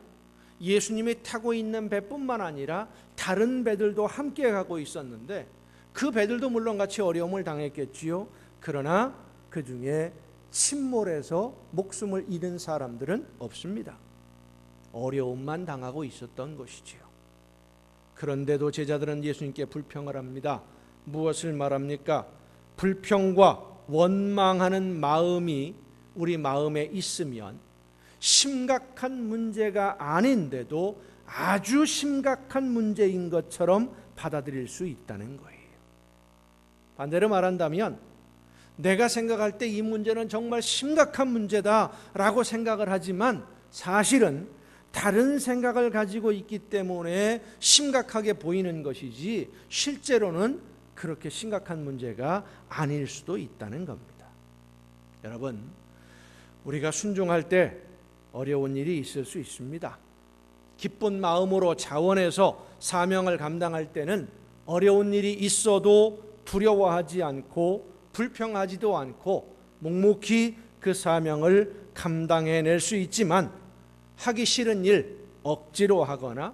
예수님이 타고 있는 배뿐만 아니라 다른 배들도 함께 가고 있었는데 그 배들도 물론 같이 어려움을 당했겠지요. 그러나 그 중에 침몰해서 목숨을 잃은 사람들은 없습니다. 어려움만 당하고 있었던 것이지요. 그런데도 제자들은 예수님께 불평을 합니다. 무엇을 말합니까? 불평과 원망하는 마음이 우리 마음에 있으면 심각한 문제가 아닌데도 아주 심각한 문제인 것처럼 받아들일 수 있다는 거예요. 반대로 말한다면 내가 생각할 때 이 문제는 정말 심각한 문제다라고 생각을 하지만 사실은 다른 생각을 가지고 있기 때문에 심각하게 보이는 것이지 실제로는 그렇게 심각한 문제가 아닐 수도 있다는 겁니다. 여러분, 우리가 순종할 때 어려운 일이 있을 수 있습니다. 기쁜 마음으로 자원해서 사명을 감당할 때는 어려운 일이 있어도 두려워하지 않고 불평하지도 않고 묵묵히 그 사명을 감당해낼 수 있지만 하기 싫은 일 억지로 하거나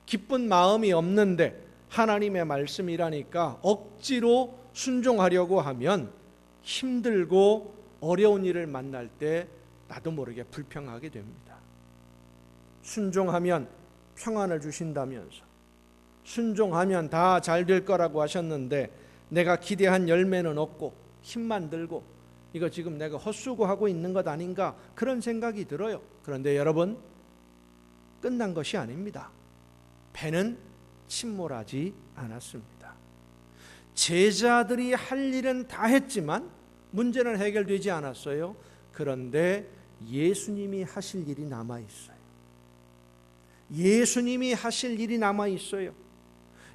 기쁜 마음이 없는데 하나님의 말씀이라니까 억지로 순종하려고 하면 힘들고 어려운 일을 만날 때 나도 모르게 불평하게 됩니다. 순종하면 평안을 주신다면서, 순종하면 다 잘 될 거라고 하셨는데 내가 기대한 열매는 없고 힘만 들고 이거 지금 내가 헛수고하고 있는 것 아닌가, 그런 생각이 들어요. 그런데 여러분, 끝난 것이 아닙니다. 배는 침몰하지 않았습니다. 제자들이 할 일은 다 했지만 문제는 해결되지 않았어요. 그런데 예수님이 하실 일이 남아있어요. 예수님이 하실 일이 남아있어요.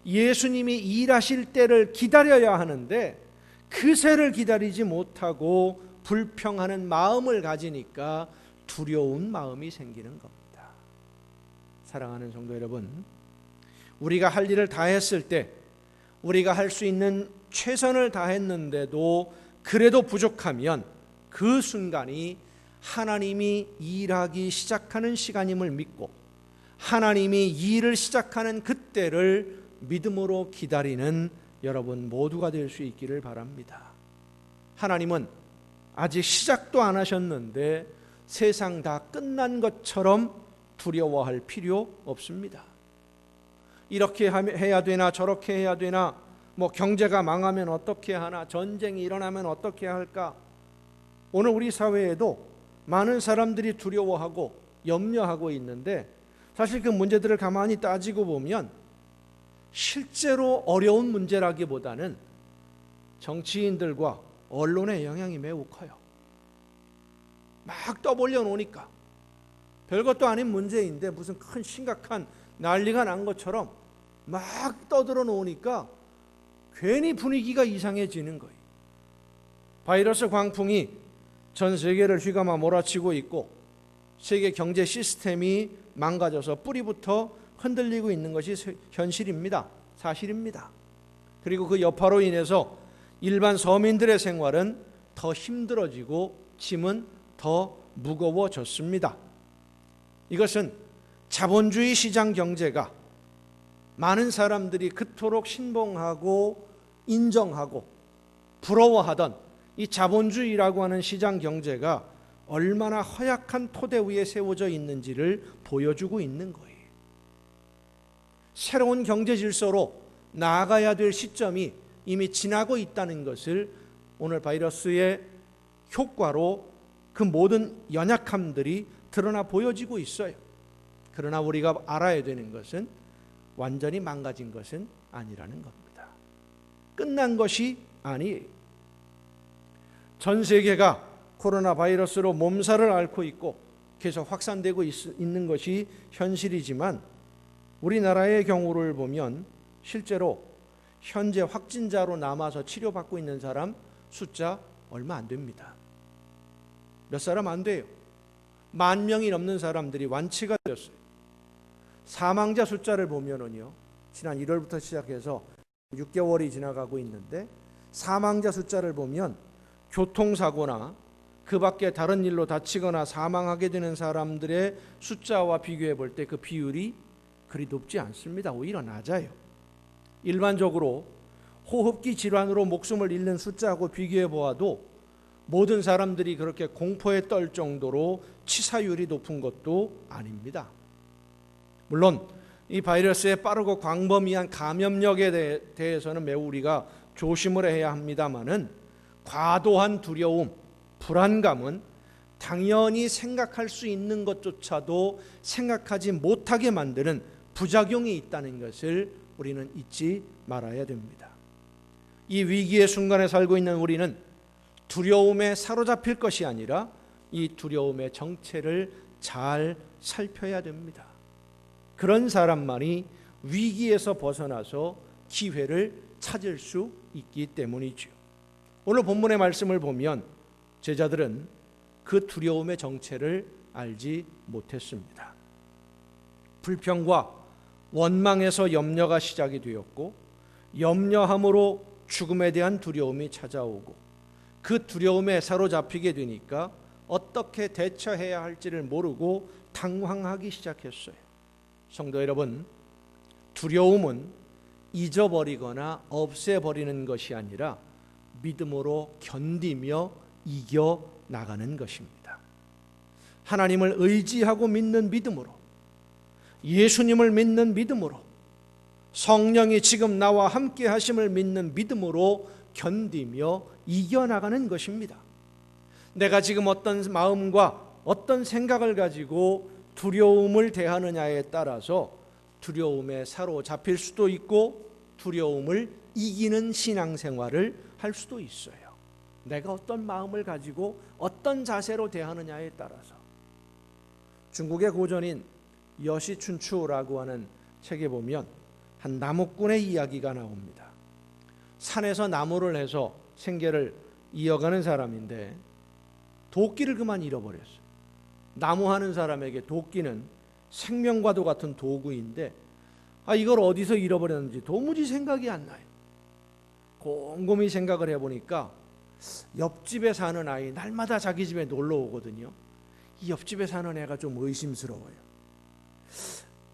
예수님이 일하실 때를 기다려야 하는데 그새를 기다리지 못하고 불평하는 마음을 가지니까 두려운 마음이 생기는 겁니다. 사랑하는 성도 여러분, 우리가 할 일을 다 했을 때, 우리가 할 수 있는 최선을 다했는데도 그래도 부족하면 그 순간이 하나님이 일하기 시작하는 시간임을 믿고 하나님이 일을 시작하는 그때를 믿음으로 기다리는 여러분 모두가 될 수 있기를 바랍니다. 하나님은 아직 시작도 안 하셨는데 세상 다 끝난 것처럼 두려워할 필요 없습니다. 이렇게 해야 되나 저렇게 해야 되나, 뭐 경제가 망하면 어떻게 하나, 전쟁이 일어나면 어떻게 할까. 오늘 우리 사회에도 많은 사람들이 두려워하고 염려하고 있는데 사실 그 문제들을 가만히 따지고 보면 실제로 어려운 문제라기보다는 정치인들과 언론의 영향이 매우 커요. 막 떠벌려 놓으니까 별것도 아닌 문제인데 무슨 큰 심각한 난리가 난 것처럼 막 떠들어 놓으니까 괜히 분위기가 이상해지는 거예요. 바이러스 광풍이 전 세계를 휘감아 몰아치고 있고 세계 경제 시스템이 망가져서 뿌리부터 흔들리고 있는 것이 현실입니다. 사실입니다. 그리고 그 여파로 인해서 일반 서민들의 생활은 더 힘들어지고 짐은 더 무거워졌습니다. 이것은 자본주의 시장 경제가 많은 사람들이 그토록 신봉하고 인정하고 부러워하던 이 자본주의라고 하는 시장 경제가 얼마나 허약한 토대 위에 세워져 있는지를 보여주고 있는 거예요. 새로운 경제 질서로 나아가야 될 시점이 이미 지나고 있다는 것을 오늘 바이러스의 효과로 그 모든 연약함들이 드러나 보여지고 있어요. 그러나 우리가 알아야 되는 것은 완전히 망가진 것은 아니라는 겁니다. 끝난 것이 아니에요. 전 세계가 코로나 바이러스로 몸살을 앓고 있고 계속 확산되고 있는 것이 현실이지만 우리나라의 경우를 보면 실제로 현재 확진자로 남아서 치료받고 있는 사람 숫자 얼마 안 됩니다. 몇 사람 안 돼요. 10,000명이 넘는 사람들이 완치가 되었어요. 사망자 숫자를 보면은요, 지난 1월부터 시작해서 6개월이 지나가고 있는데 사망자 숫자를 보면 교통사고나 그 밖에 다른 일로 다치거나 사망하게 되는 사람들의 숫자와 비교해 볼 때 그 비율이 그리 높지 않습니다. 오히려 낮아요. 일반적으로 호흡기 질환으로 목숨을 잃는 숫자하고 비교해 보아도 모든 사람들이 그렇게 공포에 떨 정도로 치사율이 높은 것도 아닙니다. 물론 이 바이러스의 빠르고 광범위한 감염력에 대해서는 매우 우리가 조심을 해야 합니다마는 과도한 두려움, 불안감은 당연히 생각할 수 있는 것조차도 생각하지 못하게 만드는 부작용이 있다는 것을 우리는 잊지 말아야 됩니다. 이 위기의 순간에 살고 있는 우리는 두려움에 사로잡힐 것이 아니라 이 두려움의 정체를 잘 살펴야 됩니다. 그런 사람만이 위기에서 벗어나서 기회를 찾을 수 있기 때문이죠. 오늘 본문의 말씀을 보면 제자들은 그 두려움의 정체를 알지 못했습니다. 불평과 원망에서 염려가 시작이 되었고 염려함으로 죽음에 대한 두려움이 찾아오고 그 두려움에 사로잡히게 되니까 어떻게 대처해야 할지를 모르고 당황하기 시작했어요. 성도 여러분, 두려움은 잊어버리거나 없애버리는 것이 아니라 믿음으로 견디며 이겨나가는 것입니다. 하나님을 의지하고 믿는 믿음으로, 예수님을 믿는 믿음으로, 성령이 지금 나와 함께 하심을 믿는 믿음으로 견디며 이겨나가는 것입니다. 내가 지금 어떤 마음과 어떤 생각을 가지고 두려움을 대하느냐에 따라서 두려움에 사로잡힐 수도 있고 두려움을 이기는 신앙생활을 할 수도 있어요. 내가 어떤 마음을 가지고 어떤 자세로 대하느냐에 따라서. 중국의 고전인 여시춘추라고 하는 책에 보면 한 나무꾼의 이야기가 나옵니다. 산에서 나무를 해서 생계를 이어가는 사람인데 도끼를 그만 잃어버렸어요. 나무하는 사람에게 도끼는 생명과도 같은 도구인데 이걸 어디서 잃어버렸는지 도무지 생각이 안 나요. 곰곰이 생각을 해보니까 옆집에 사는 아이 날마다 자기 집에 놀러 오거든요. 이 옆집에 사는 애가 좀 의심스러워요.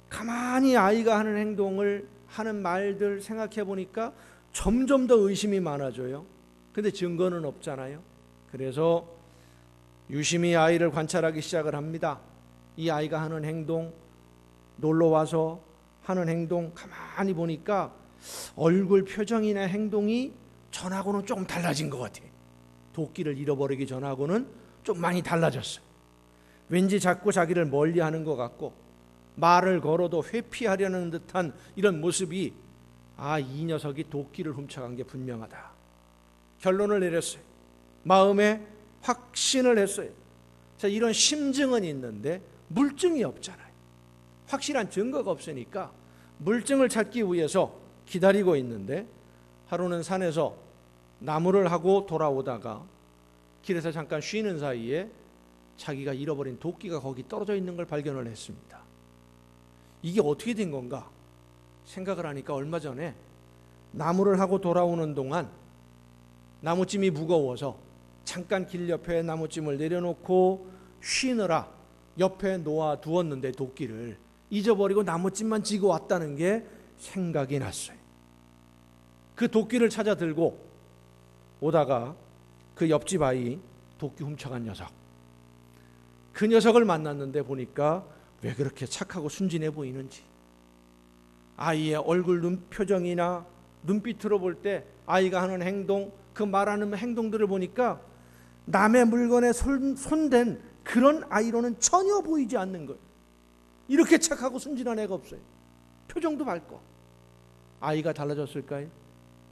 가만히 아이가 하는 행동을 하는 말들 생각해 보니까 점점 더 의심이 많아져요. 근데 증거는 없잖아요. 그래서 유심히 아이를 관찰하기 시작을 합니다. 이 아이가 하는 행동, 놀러 와서 하는 행동 가만히 보니까 얼굴 표정이나 행동이 전하고는 조금 달라진 것 같아요. 도끼를 잃어버리기 전하고는 좀 많이 달라졌어요. 왠지 자꾸 자기를 멀리하는 것 같고 말을 걸어도 회피하려는 듯한 이런 모습이 이 녀석이 도끼를 훔쳐간 게 분명하다. 결론을 내렸어요. 마음에 확신을 했어요. 자, 이런 심증은 있는데 물증이 없잖아요. 확실한 증거가 없으니까 물증을 찾기 위해서 기다리고 있는데 하루는 산에서 나무를 하고 돌아오다가 길에서 잠깐 쉬는 사이에 자기가 잃어버린 도끼가 거기 떨어져 있는 걸 발견을 했습니다. 이게 어떻게 된 건가 생각을 하니까 얼마 전에 나무를 하고 돌아오는 동안 나무찜이 무거워서 잠깐 길 옆에 나무찜을 내려놓고 쉬느라 옆에 놓아 두었는데 도끼를 잊어버리고 나무찜만 지고 왔다는 게 생각이 났어요. 그 도끼를 찾아 들고 오다가 그 옆집 아이 도끼 훔쳐간 녀석, 그 녀석을 만났는데 보니까 왜 그렇게 착하고 순진해 보이는지, 아이의 얼굴 표정이나 눈빛으로 볼 때 아이가 하는 행동, 그 말하는 행동들을 보니까 남의 물건에 손댄 그런 아이로는 전혀 보이지 않는 거예요. 이렇게 착하고 순진한 애가 없어요. 표정도 밝고. 아이가 달라졌을까요?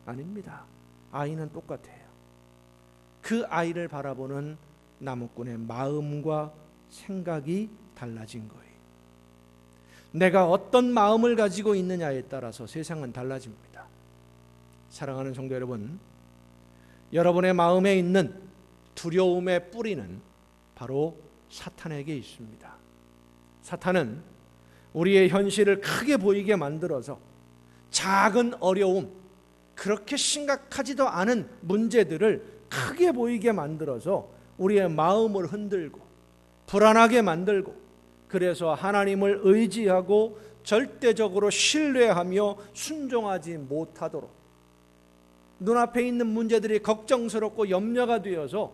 아닙니다. 아이는 똑같아요. 그 아이를 바라보는 나무꾼의 마음과 생각이 달라진 거예요. 내가 어떤 마음을 가지고 있느냐에 따라서 세상은 달라집니다. 사랑하는 성도 여러분, 여러분의 마음에 있는 두려움의 뿌리는 바로 사탄에게 있습니다. 사탄은 우리의 현실을 크게 보이게 만들어서 작은 어려움, 그렇게 심각하지도 않은 문제들을 크게 보이게 만들어서 우리의 마음을 흔들고 불안하게 만들고, 그래서 하나님을 의지하고 절대적으로 신뢰하며 순종하지 못하도록, 눈앞에 있는 문제들이 걱정스럽고 염려가 되어서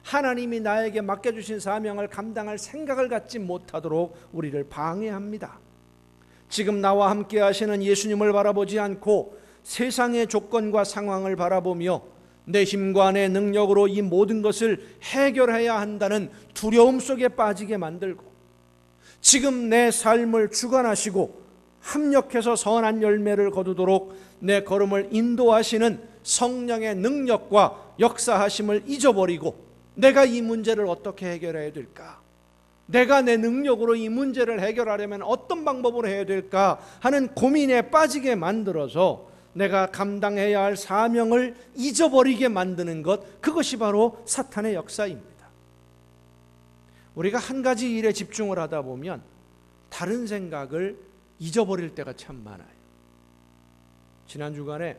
하나님이 나에게 맡겨주신 사명을 감당할 생각을 갖지 못하도록 우리를 방해합니다. 지금 나와 함께 하시는 예수님을 바라보지 않고 세상의 조건과 상황을 바라보며 내 힘과 내 능력으로 이 모든 것을 해결해야 한다는 두려움 속에 빠지게 만들고, 지금 내 삶을 주관하시고 합력해서 선한 열매를 거두도록 내 걸음을 인도하시는 성령의 능력과 역사하심을 잊어버리고, 내가 이 문제를 어떻게 해결해야 될까? 내가 내 능력으로 이 문제를 해결하려면 어떤 방법으로 해야 될까 하는 고민에 빠지게 만들어서 내가 감당해야 할 사명을 잊어버리게 만드는 것, 그것이 바로 사탄의 역사입니다. 우리가 한 가지 일에 집중을 하다 보면 다른 생각을 잊어버릴 때가 참 많아요. 지난 주간에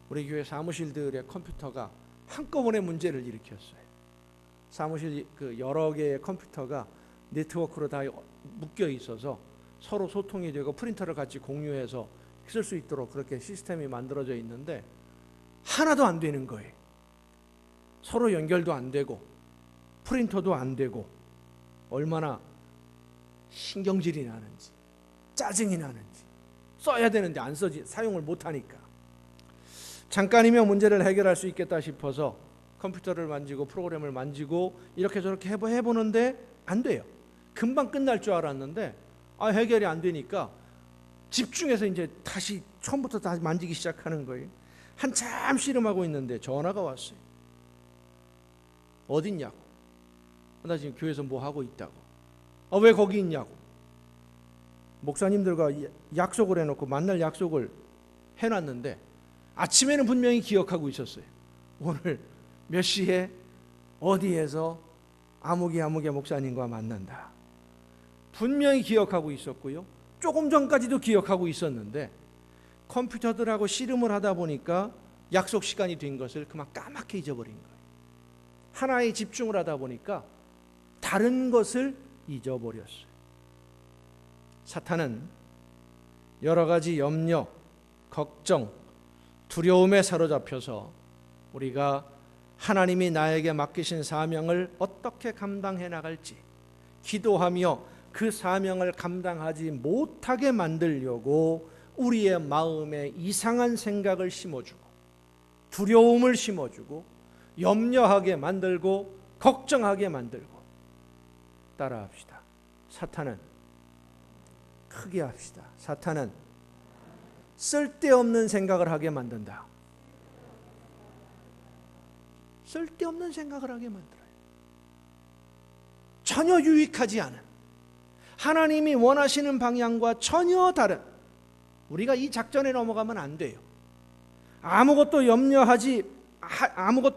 우리 교회 사무실들의 컴퓨터가 한꺼번에 문제를 일으켰어요. 사무실 여러 개의 컴퓨터가 네트워크로 다 묶여 있어서 서로 소통이 되고 프린터를 같이 공유해서 쓸 수 있도록 그렇게 시스템이 만들어져 있는데 하나도 안 되는 거예요. 서로 연결도 안 되고 프린터도 안 되고, 얼마나 신경질이 나는지 짜증이 나는지, 써야 되는데 안 써지, 사용을 못하니까. 잠깐이면 문제를 해결할 수 있겠다 싶어서 컴퓨터를 만지고 프로그램을 만지고 이렇게 저렇게 해보는데 안 돼요. 금방 끝날 줄 알았는데 해결이 안 되니까 집중해서 이제 다시 처음부터 다시 만지기 시작하는 거예요. 한참 씨름하고 있는데 전화가 왔어요. 어딨냐고. 나 지금 교회에서 뭐 하고 있다고. 왜 거기 있냐고. 목사님들과 약속을 해놓고 만날 약속을 해놨는데 아침에는 분명히 기억하고 있었어요. 오늘 몇 시에 어디에서 아무개 목사님과 만난다. 분명히 기억하고 있었고요. 조금 전까지도 기억하고 있었는데 컴퓨터들하고 씨름을 하다 보니까 약속 시간이 된 것을 그만 까맣게 잊어버린 거예요. 하나에 집중을 하다 보니까 다른 것을 잊어버렸어요. 사탄은 여러 가지 염려, 걱정, 두려움에 사로잡혀서 우리가 하나님이 나에게 맡기신 사명을 어떻게 감당해 나갈지 기도하며 그 사명을 감당하지 못하게 만들려고 우리의 마음에 이상한 생각을 심어주고 두려움을 심어주고 염려하게 만들고 걱정하게 만들고. 따라합시다. 사탄은, 크게 합시다. 사탄은 쓸데없는 생각을 하게 만든다. 쓸데없는 생각을 하게 만들어요. 전혀 유익하지 않은, 하나님이 원하시는 방향과 전혀 다른, 우리가 이 작전에 넘어가면 안 돼요. 아무것도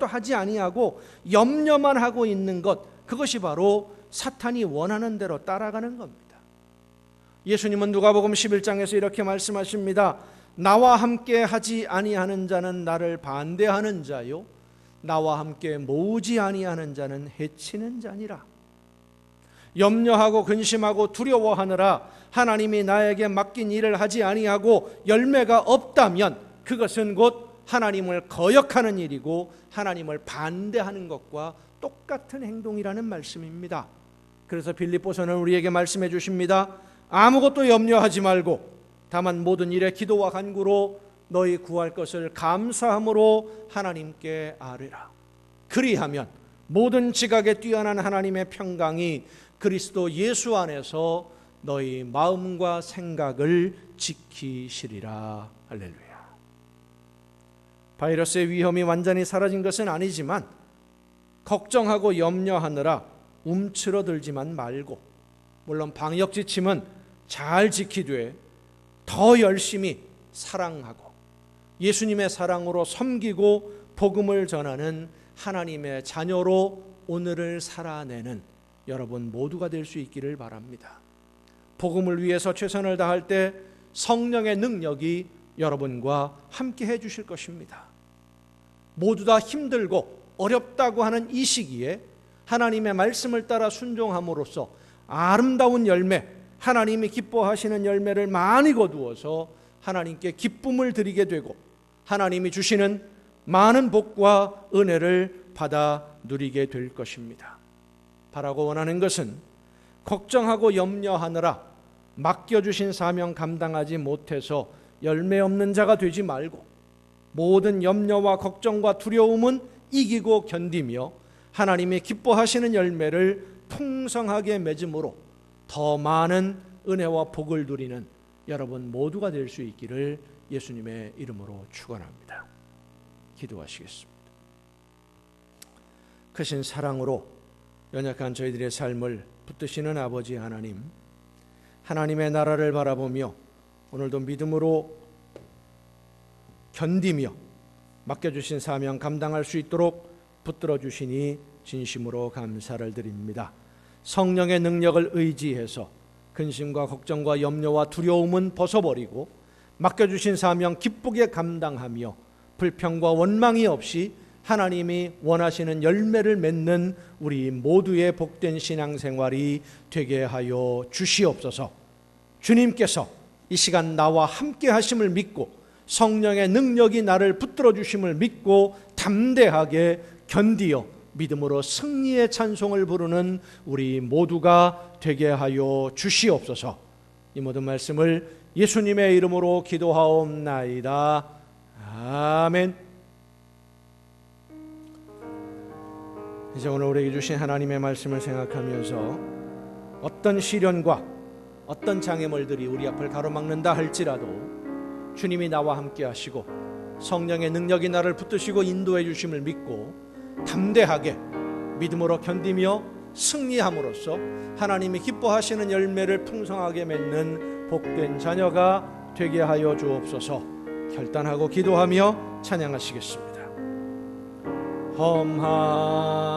하지 아니하고 염려만 하고 있는 것, 그것이 바로 사탄이 원하는 대로 따라가는 겁니다. 예수님은 누가복음 11장에서 이렇게 말씀하십니다. 나와 함께 하지 아니하는 자는 나를 반대하는 자요, 나와 함께 모으지 아니하는 자는 해치는 자니라. 염려하고 근심하고 두려워하느라 하나님이 나에게 맡긴 일을 하지 아니하고 열매가 없다면 그것은 곧 하나님을 거역하는 일이고 하나님을 반대하는 것과 똑같은 행동이라는 말씀입니다. 그래서 빌립보서는 우리에게 말씀해 주십니다. 아무것도 염려하지 말고 다만 모든 일에 기도와 간구로 너희 구할 것을 감사함으로 하나님께 아뢰라. 그리하면 모든 지각에 뛰어난 하나님의 평강이 그리스도 예수 안에서 너희 마음과 생각을 지키시리라. 할렐루야. 바이러스의 위험이 완전히 사라진 것은 아니지만 걱정하고 염려하느라 움츠러들지만 말고, 물론 방역 지침은 잘 지키되 더 열심히 사랑하고 예수님의 사랑으로 섬기고 복음을 전하는 하나님의 자녀로 오늘을 살아내는 여러분 모두가 될 수 있기를 바랍니다. 복음을 위해서 최선을 다할 때 성령의 능력이 여러분과 함께 해 주실 것입니다. 모두 다 힘들고 어렵다고 하는 이 시기에 하나님의 말씀을 따라 순종함으로써 아름다운 열매, 하나님이 기뻐하시는 열매를 많이 거두어서 하나님께 기쁨을 드리게 되고 하나님이 주시는 많은 복과 은혜를 받아 누리게 될 것입니다. 바라고 원하는 것은 걱정하고 염려하느라 맡겨주신 사명 감당하지 못해서 열매 없는 자가 되지 말고 모든 염려와 걱정과 두려움은 이기고 견디며 하나님이 기뻐하시는 열매를 풍성하게 맺음으로 더 많은 은혜와 복을 누리는 여러분 모두가 될 수 있기를 예수님의 이름으로 축원합니다. 기도하시겠습니다. 크신 사랑으로 연약한 저희들의 삶을 붙드시는 아버지 하나님, 하나님의 나라를 바라보며 오늘도 믿음으로 견디며 맡겨주신 사명 감당할 수 있도록 붙들어 주시니 진심으로 감사를 드립니다. 성령의 능력을 의지해서 근심과 걱정과 염려와 두려움은 벗어버리고 맡겨주신 사명 기쁘게 감당하며 불평과 원망이 없이 하나님이 원하시는 열매를 맺는 우리 모두의 복된 신앙생활이 되게 하여 주시옵소서. 주님께서 이 시간 나와 함께 하심을 믿고 성령의 능력이 나를 붙들어 주심을 믿고 담대하게 견디어 믿음으로 승리의 찬송을 부르는 우리 모두가 되게 하여 주시옵소서. 이 모든 말씀을 예수님의 이름으로 기도하옵나이다. 아멘. 이제 오늘 우리에게 주신 하나님의 말씀을 생각하면서 어떤 시련과 어떤 장애물들이 우리 앞을 가로막는다 할지라도 주님이 나와 함께 하시고 성령의 능력이 나를 붙드시고 인도해 주심을 믿고 담대하게 믿음으로 견디며 승리함으로써 하나님이 기뻐하시는 열매를 풍성하게 맺는 복된 자녀가 되게 하여 주옵소서. 결단하고 기도하며 찬양하시겠습니다.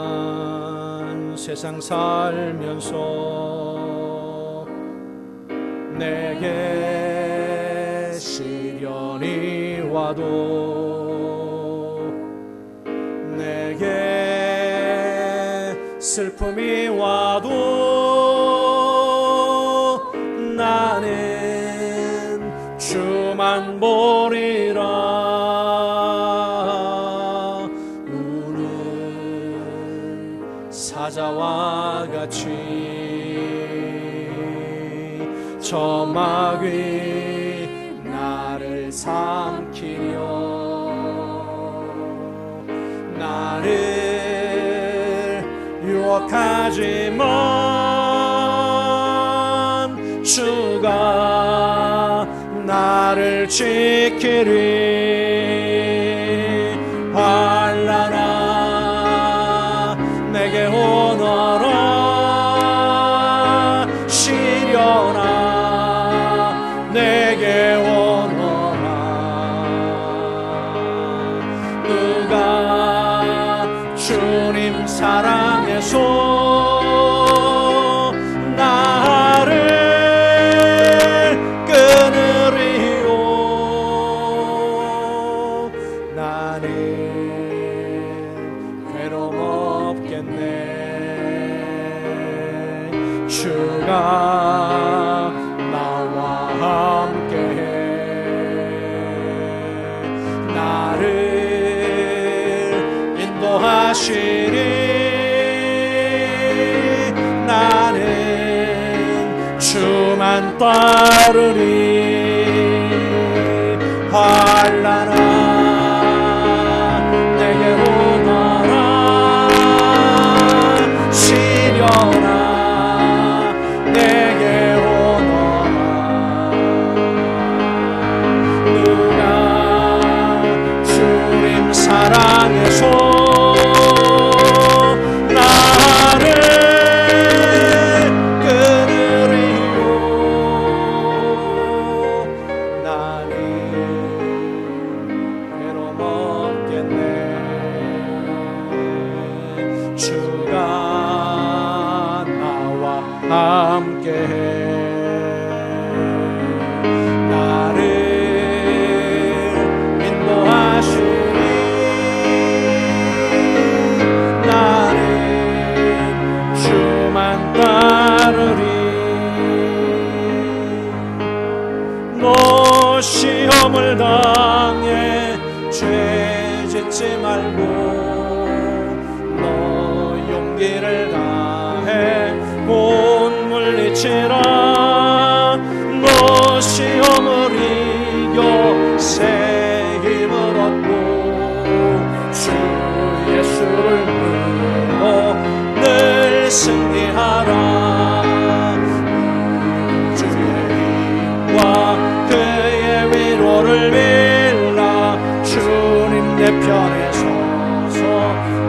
험한 세상 살면서 내게 시련이 와도 내게 슬픔이 와도 나는 주만 보리라. 우는 사자와 같이 저 마귀 나를 삼키려 나를 유혹하지만 주가 나를 지키리. 환난아 내게 오너라 시련아 내게 오너라. 누가 주님 사랑해서 주가 나와 함께해 나를 인도하시니 나는 주만 따르리. 함께해 나를 인도하시니 나는 주만 따르리 너 시험을 당해 죄 짓지 말고 너 용기를 다해 곧 물리치라 너 시험을 이겨 새 힘을 얻고 주 예수를 믿어 늘 승리하라 주의 힘과 그의 위로를 빌라 주님 내 편에 서서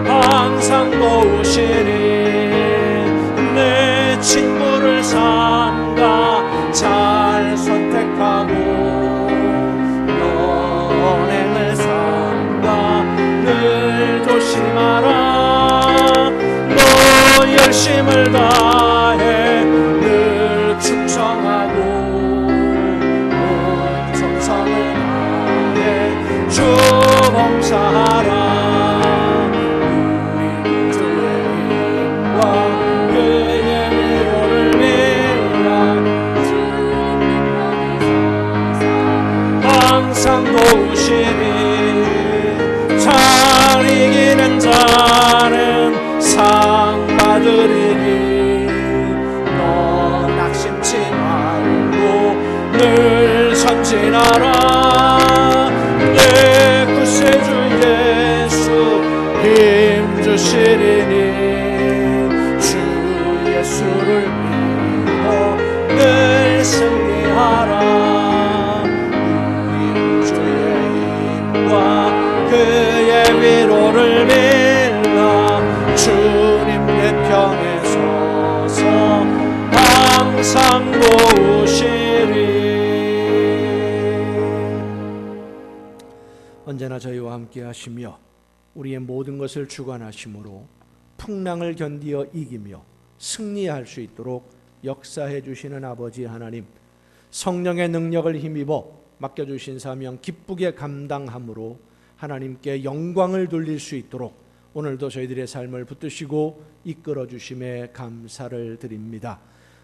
항상 도우시니 내 친구를 삼가 잘 선택하고 연행을 삼가 늘 조심하라 너 열심을 다해 늘 충성하고 온 정성을 다해 주 봉사하라 항상 도우시니 잘 이기는 자는 상 받으리니 너 낙심치 말고 늘 전진하라 내 구세주 예수 힘 주시리니 주 예수를 믿어 늘 승리하라 그의 위로를 빌라 주님 내 편에 서서 항상 도우시리 언제나 저희와 함께 하시며 우리의 모든 것을 주관하심으로 풍랑을 견디어 이기며 승리할 수 있도록 역사해 주시는 아버지 하나님 성령의 능력을 힘입어 맡겨주신 사명 기쁘게 감당함으로 하나님께 영광을 돌릴 수 있도록 오늘도 저희들의 삶을 붙드시고 이끌어 주심에 감사를 드립니다.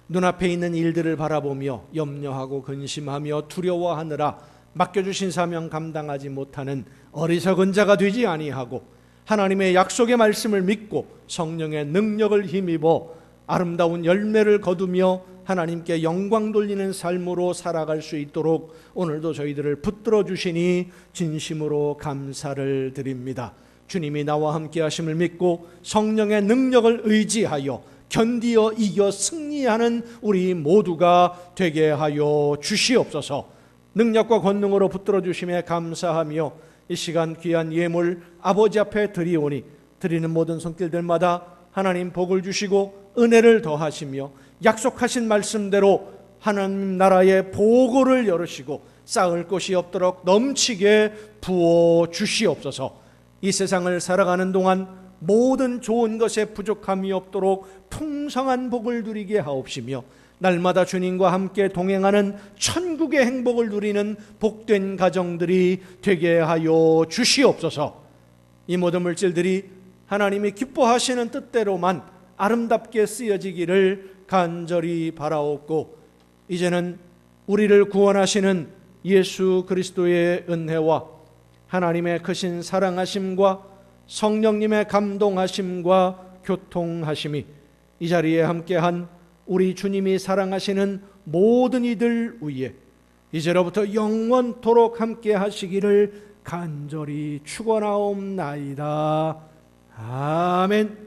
눈앞에 있는 일들을 바라보며 염려하고 근심하며 두려워하느라 맡겨주신 사명 감당하지 못하는 어리석은 자가 되지 아니하고 하나님의 약속의 말씀을 믿고 성령의 능력을 힘입어 아름다운 열매를 거두며 하나님께 영광 돌리는 삶으로 살아갈 수 있도록 오늘도 저희들을 붙들어 주시니 진심으로 감사를 드립니다. 주님이 나와 함께 하심을 믿고 성령의 능력을 의지하여 견디어 이겨 승리하는 우리 모두가 되게 하여 주시옵소서. 능력과 권능으로 붙들어 주심에 감사하며 이 시간 귀한 예물 아버지 앞에 드리오니 드리는 모든 손길들마다 하나님 복을 주시고 은혜를 더하시며 약속하신 말씀대로 하나님 나라의 보고를 열으시고 쌓을 곳이 없도록 넘치게 부어 주시옵소서. 이 세상을 살아가는 동안 모든 좋은 것에 부족함이 없도록 풍성한 복을 누리게 하옵시며 날마다 주님과 함께 동행하는 천국의 행복을 누리는 복된 가정들이 되게 하여 주시옵소서. 이 모든 물질들이 하나님이 기뻐하시는 뜻대로만 아름답게 쓰여지기를 간절히 바라옵고 이제는 우리를 구원하시는 예수 그리스도의 은혜와 하나님의 크신 사랑하심과 성령님의 감동하심과 교통하심이 이 자리에 함께한 우리 주님이 사랑하시는 모든 이들 위에 이제로부터 영원토록 함께 하시기를 간절히 축원하옵나이다. 아멘.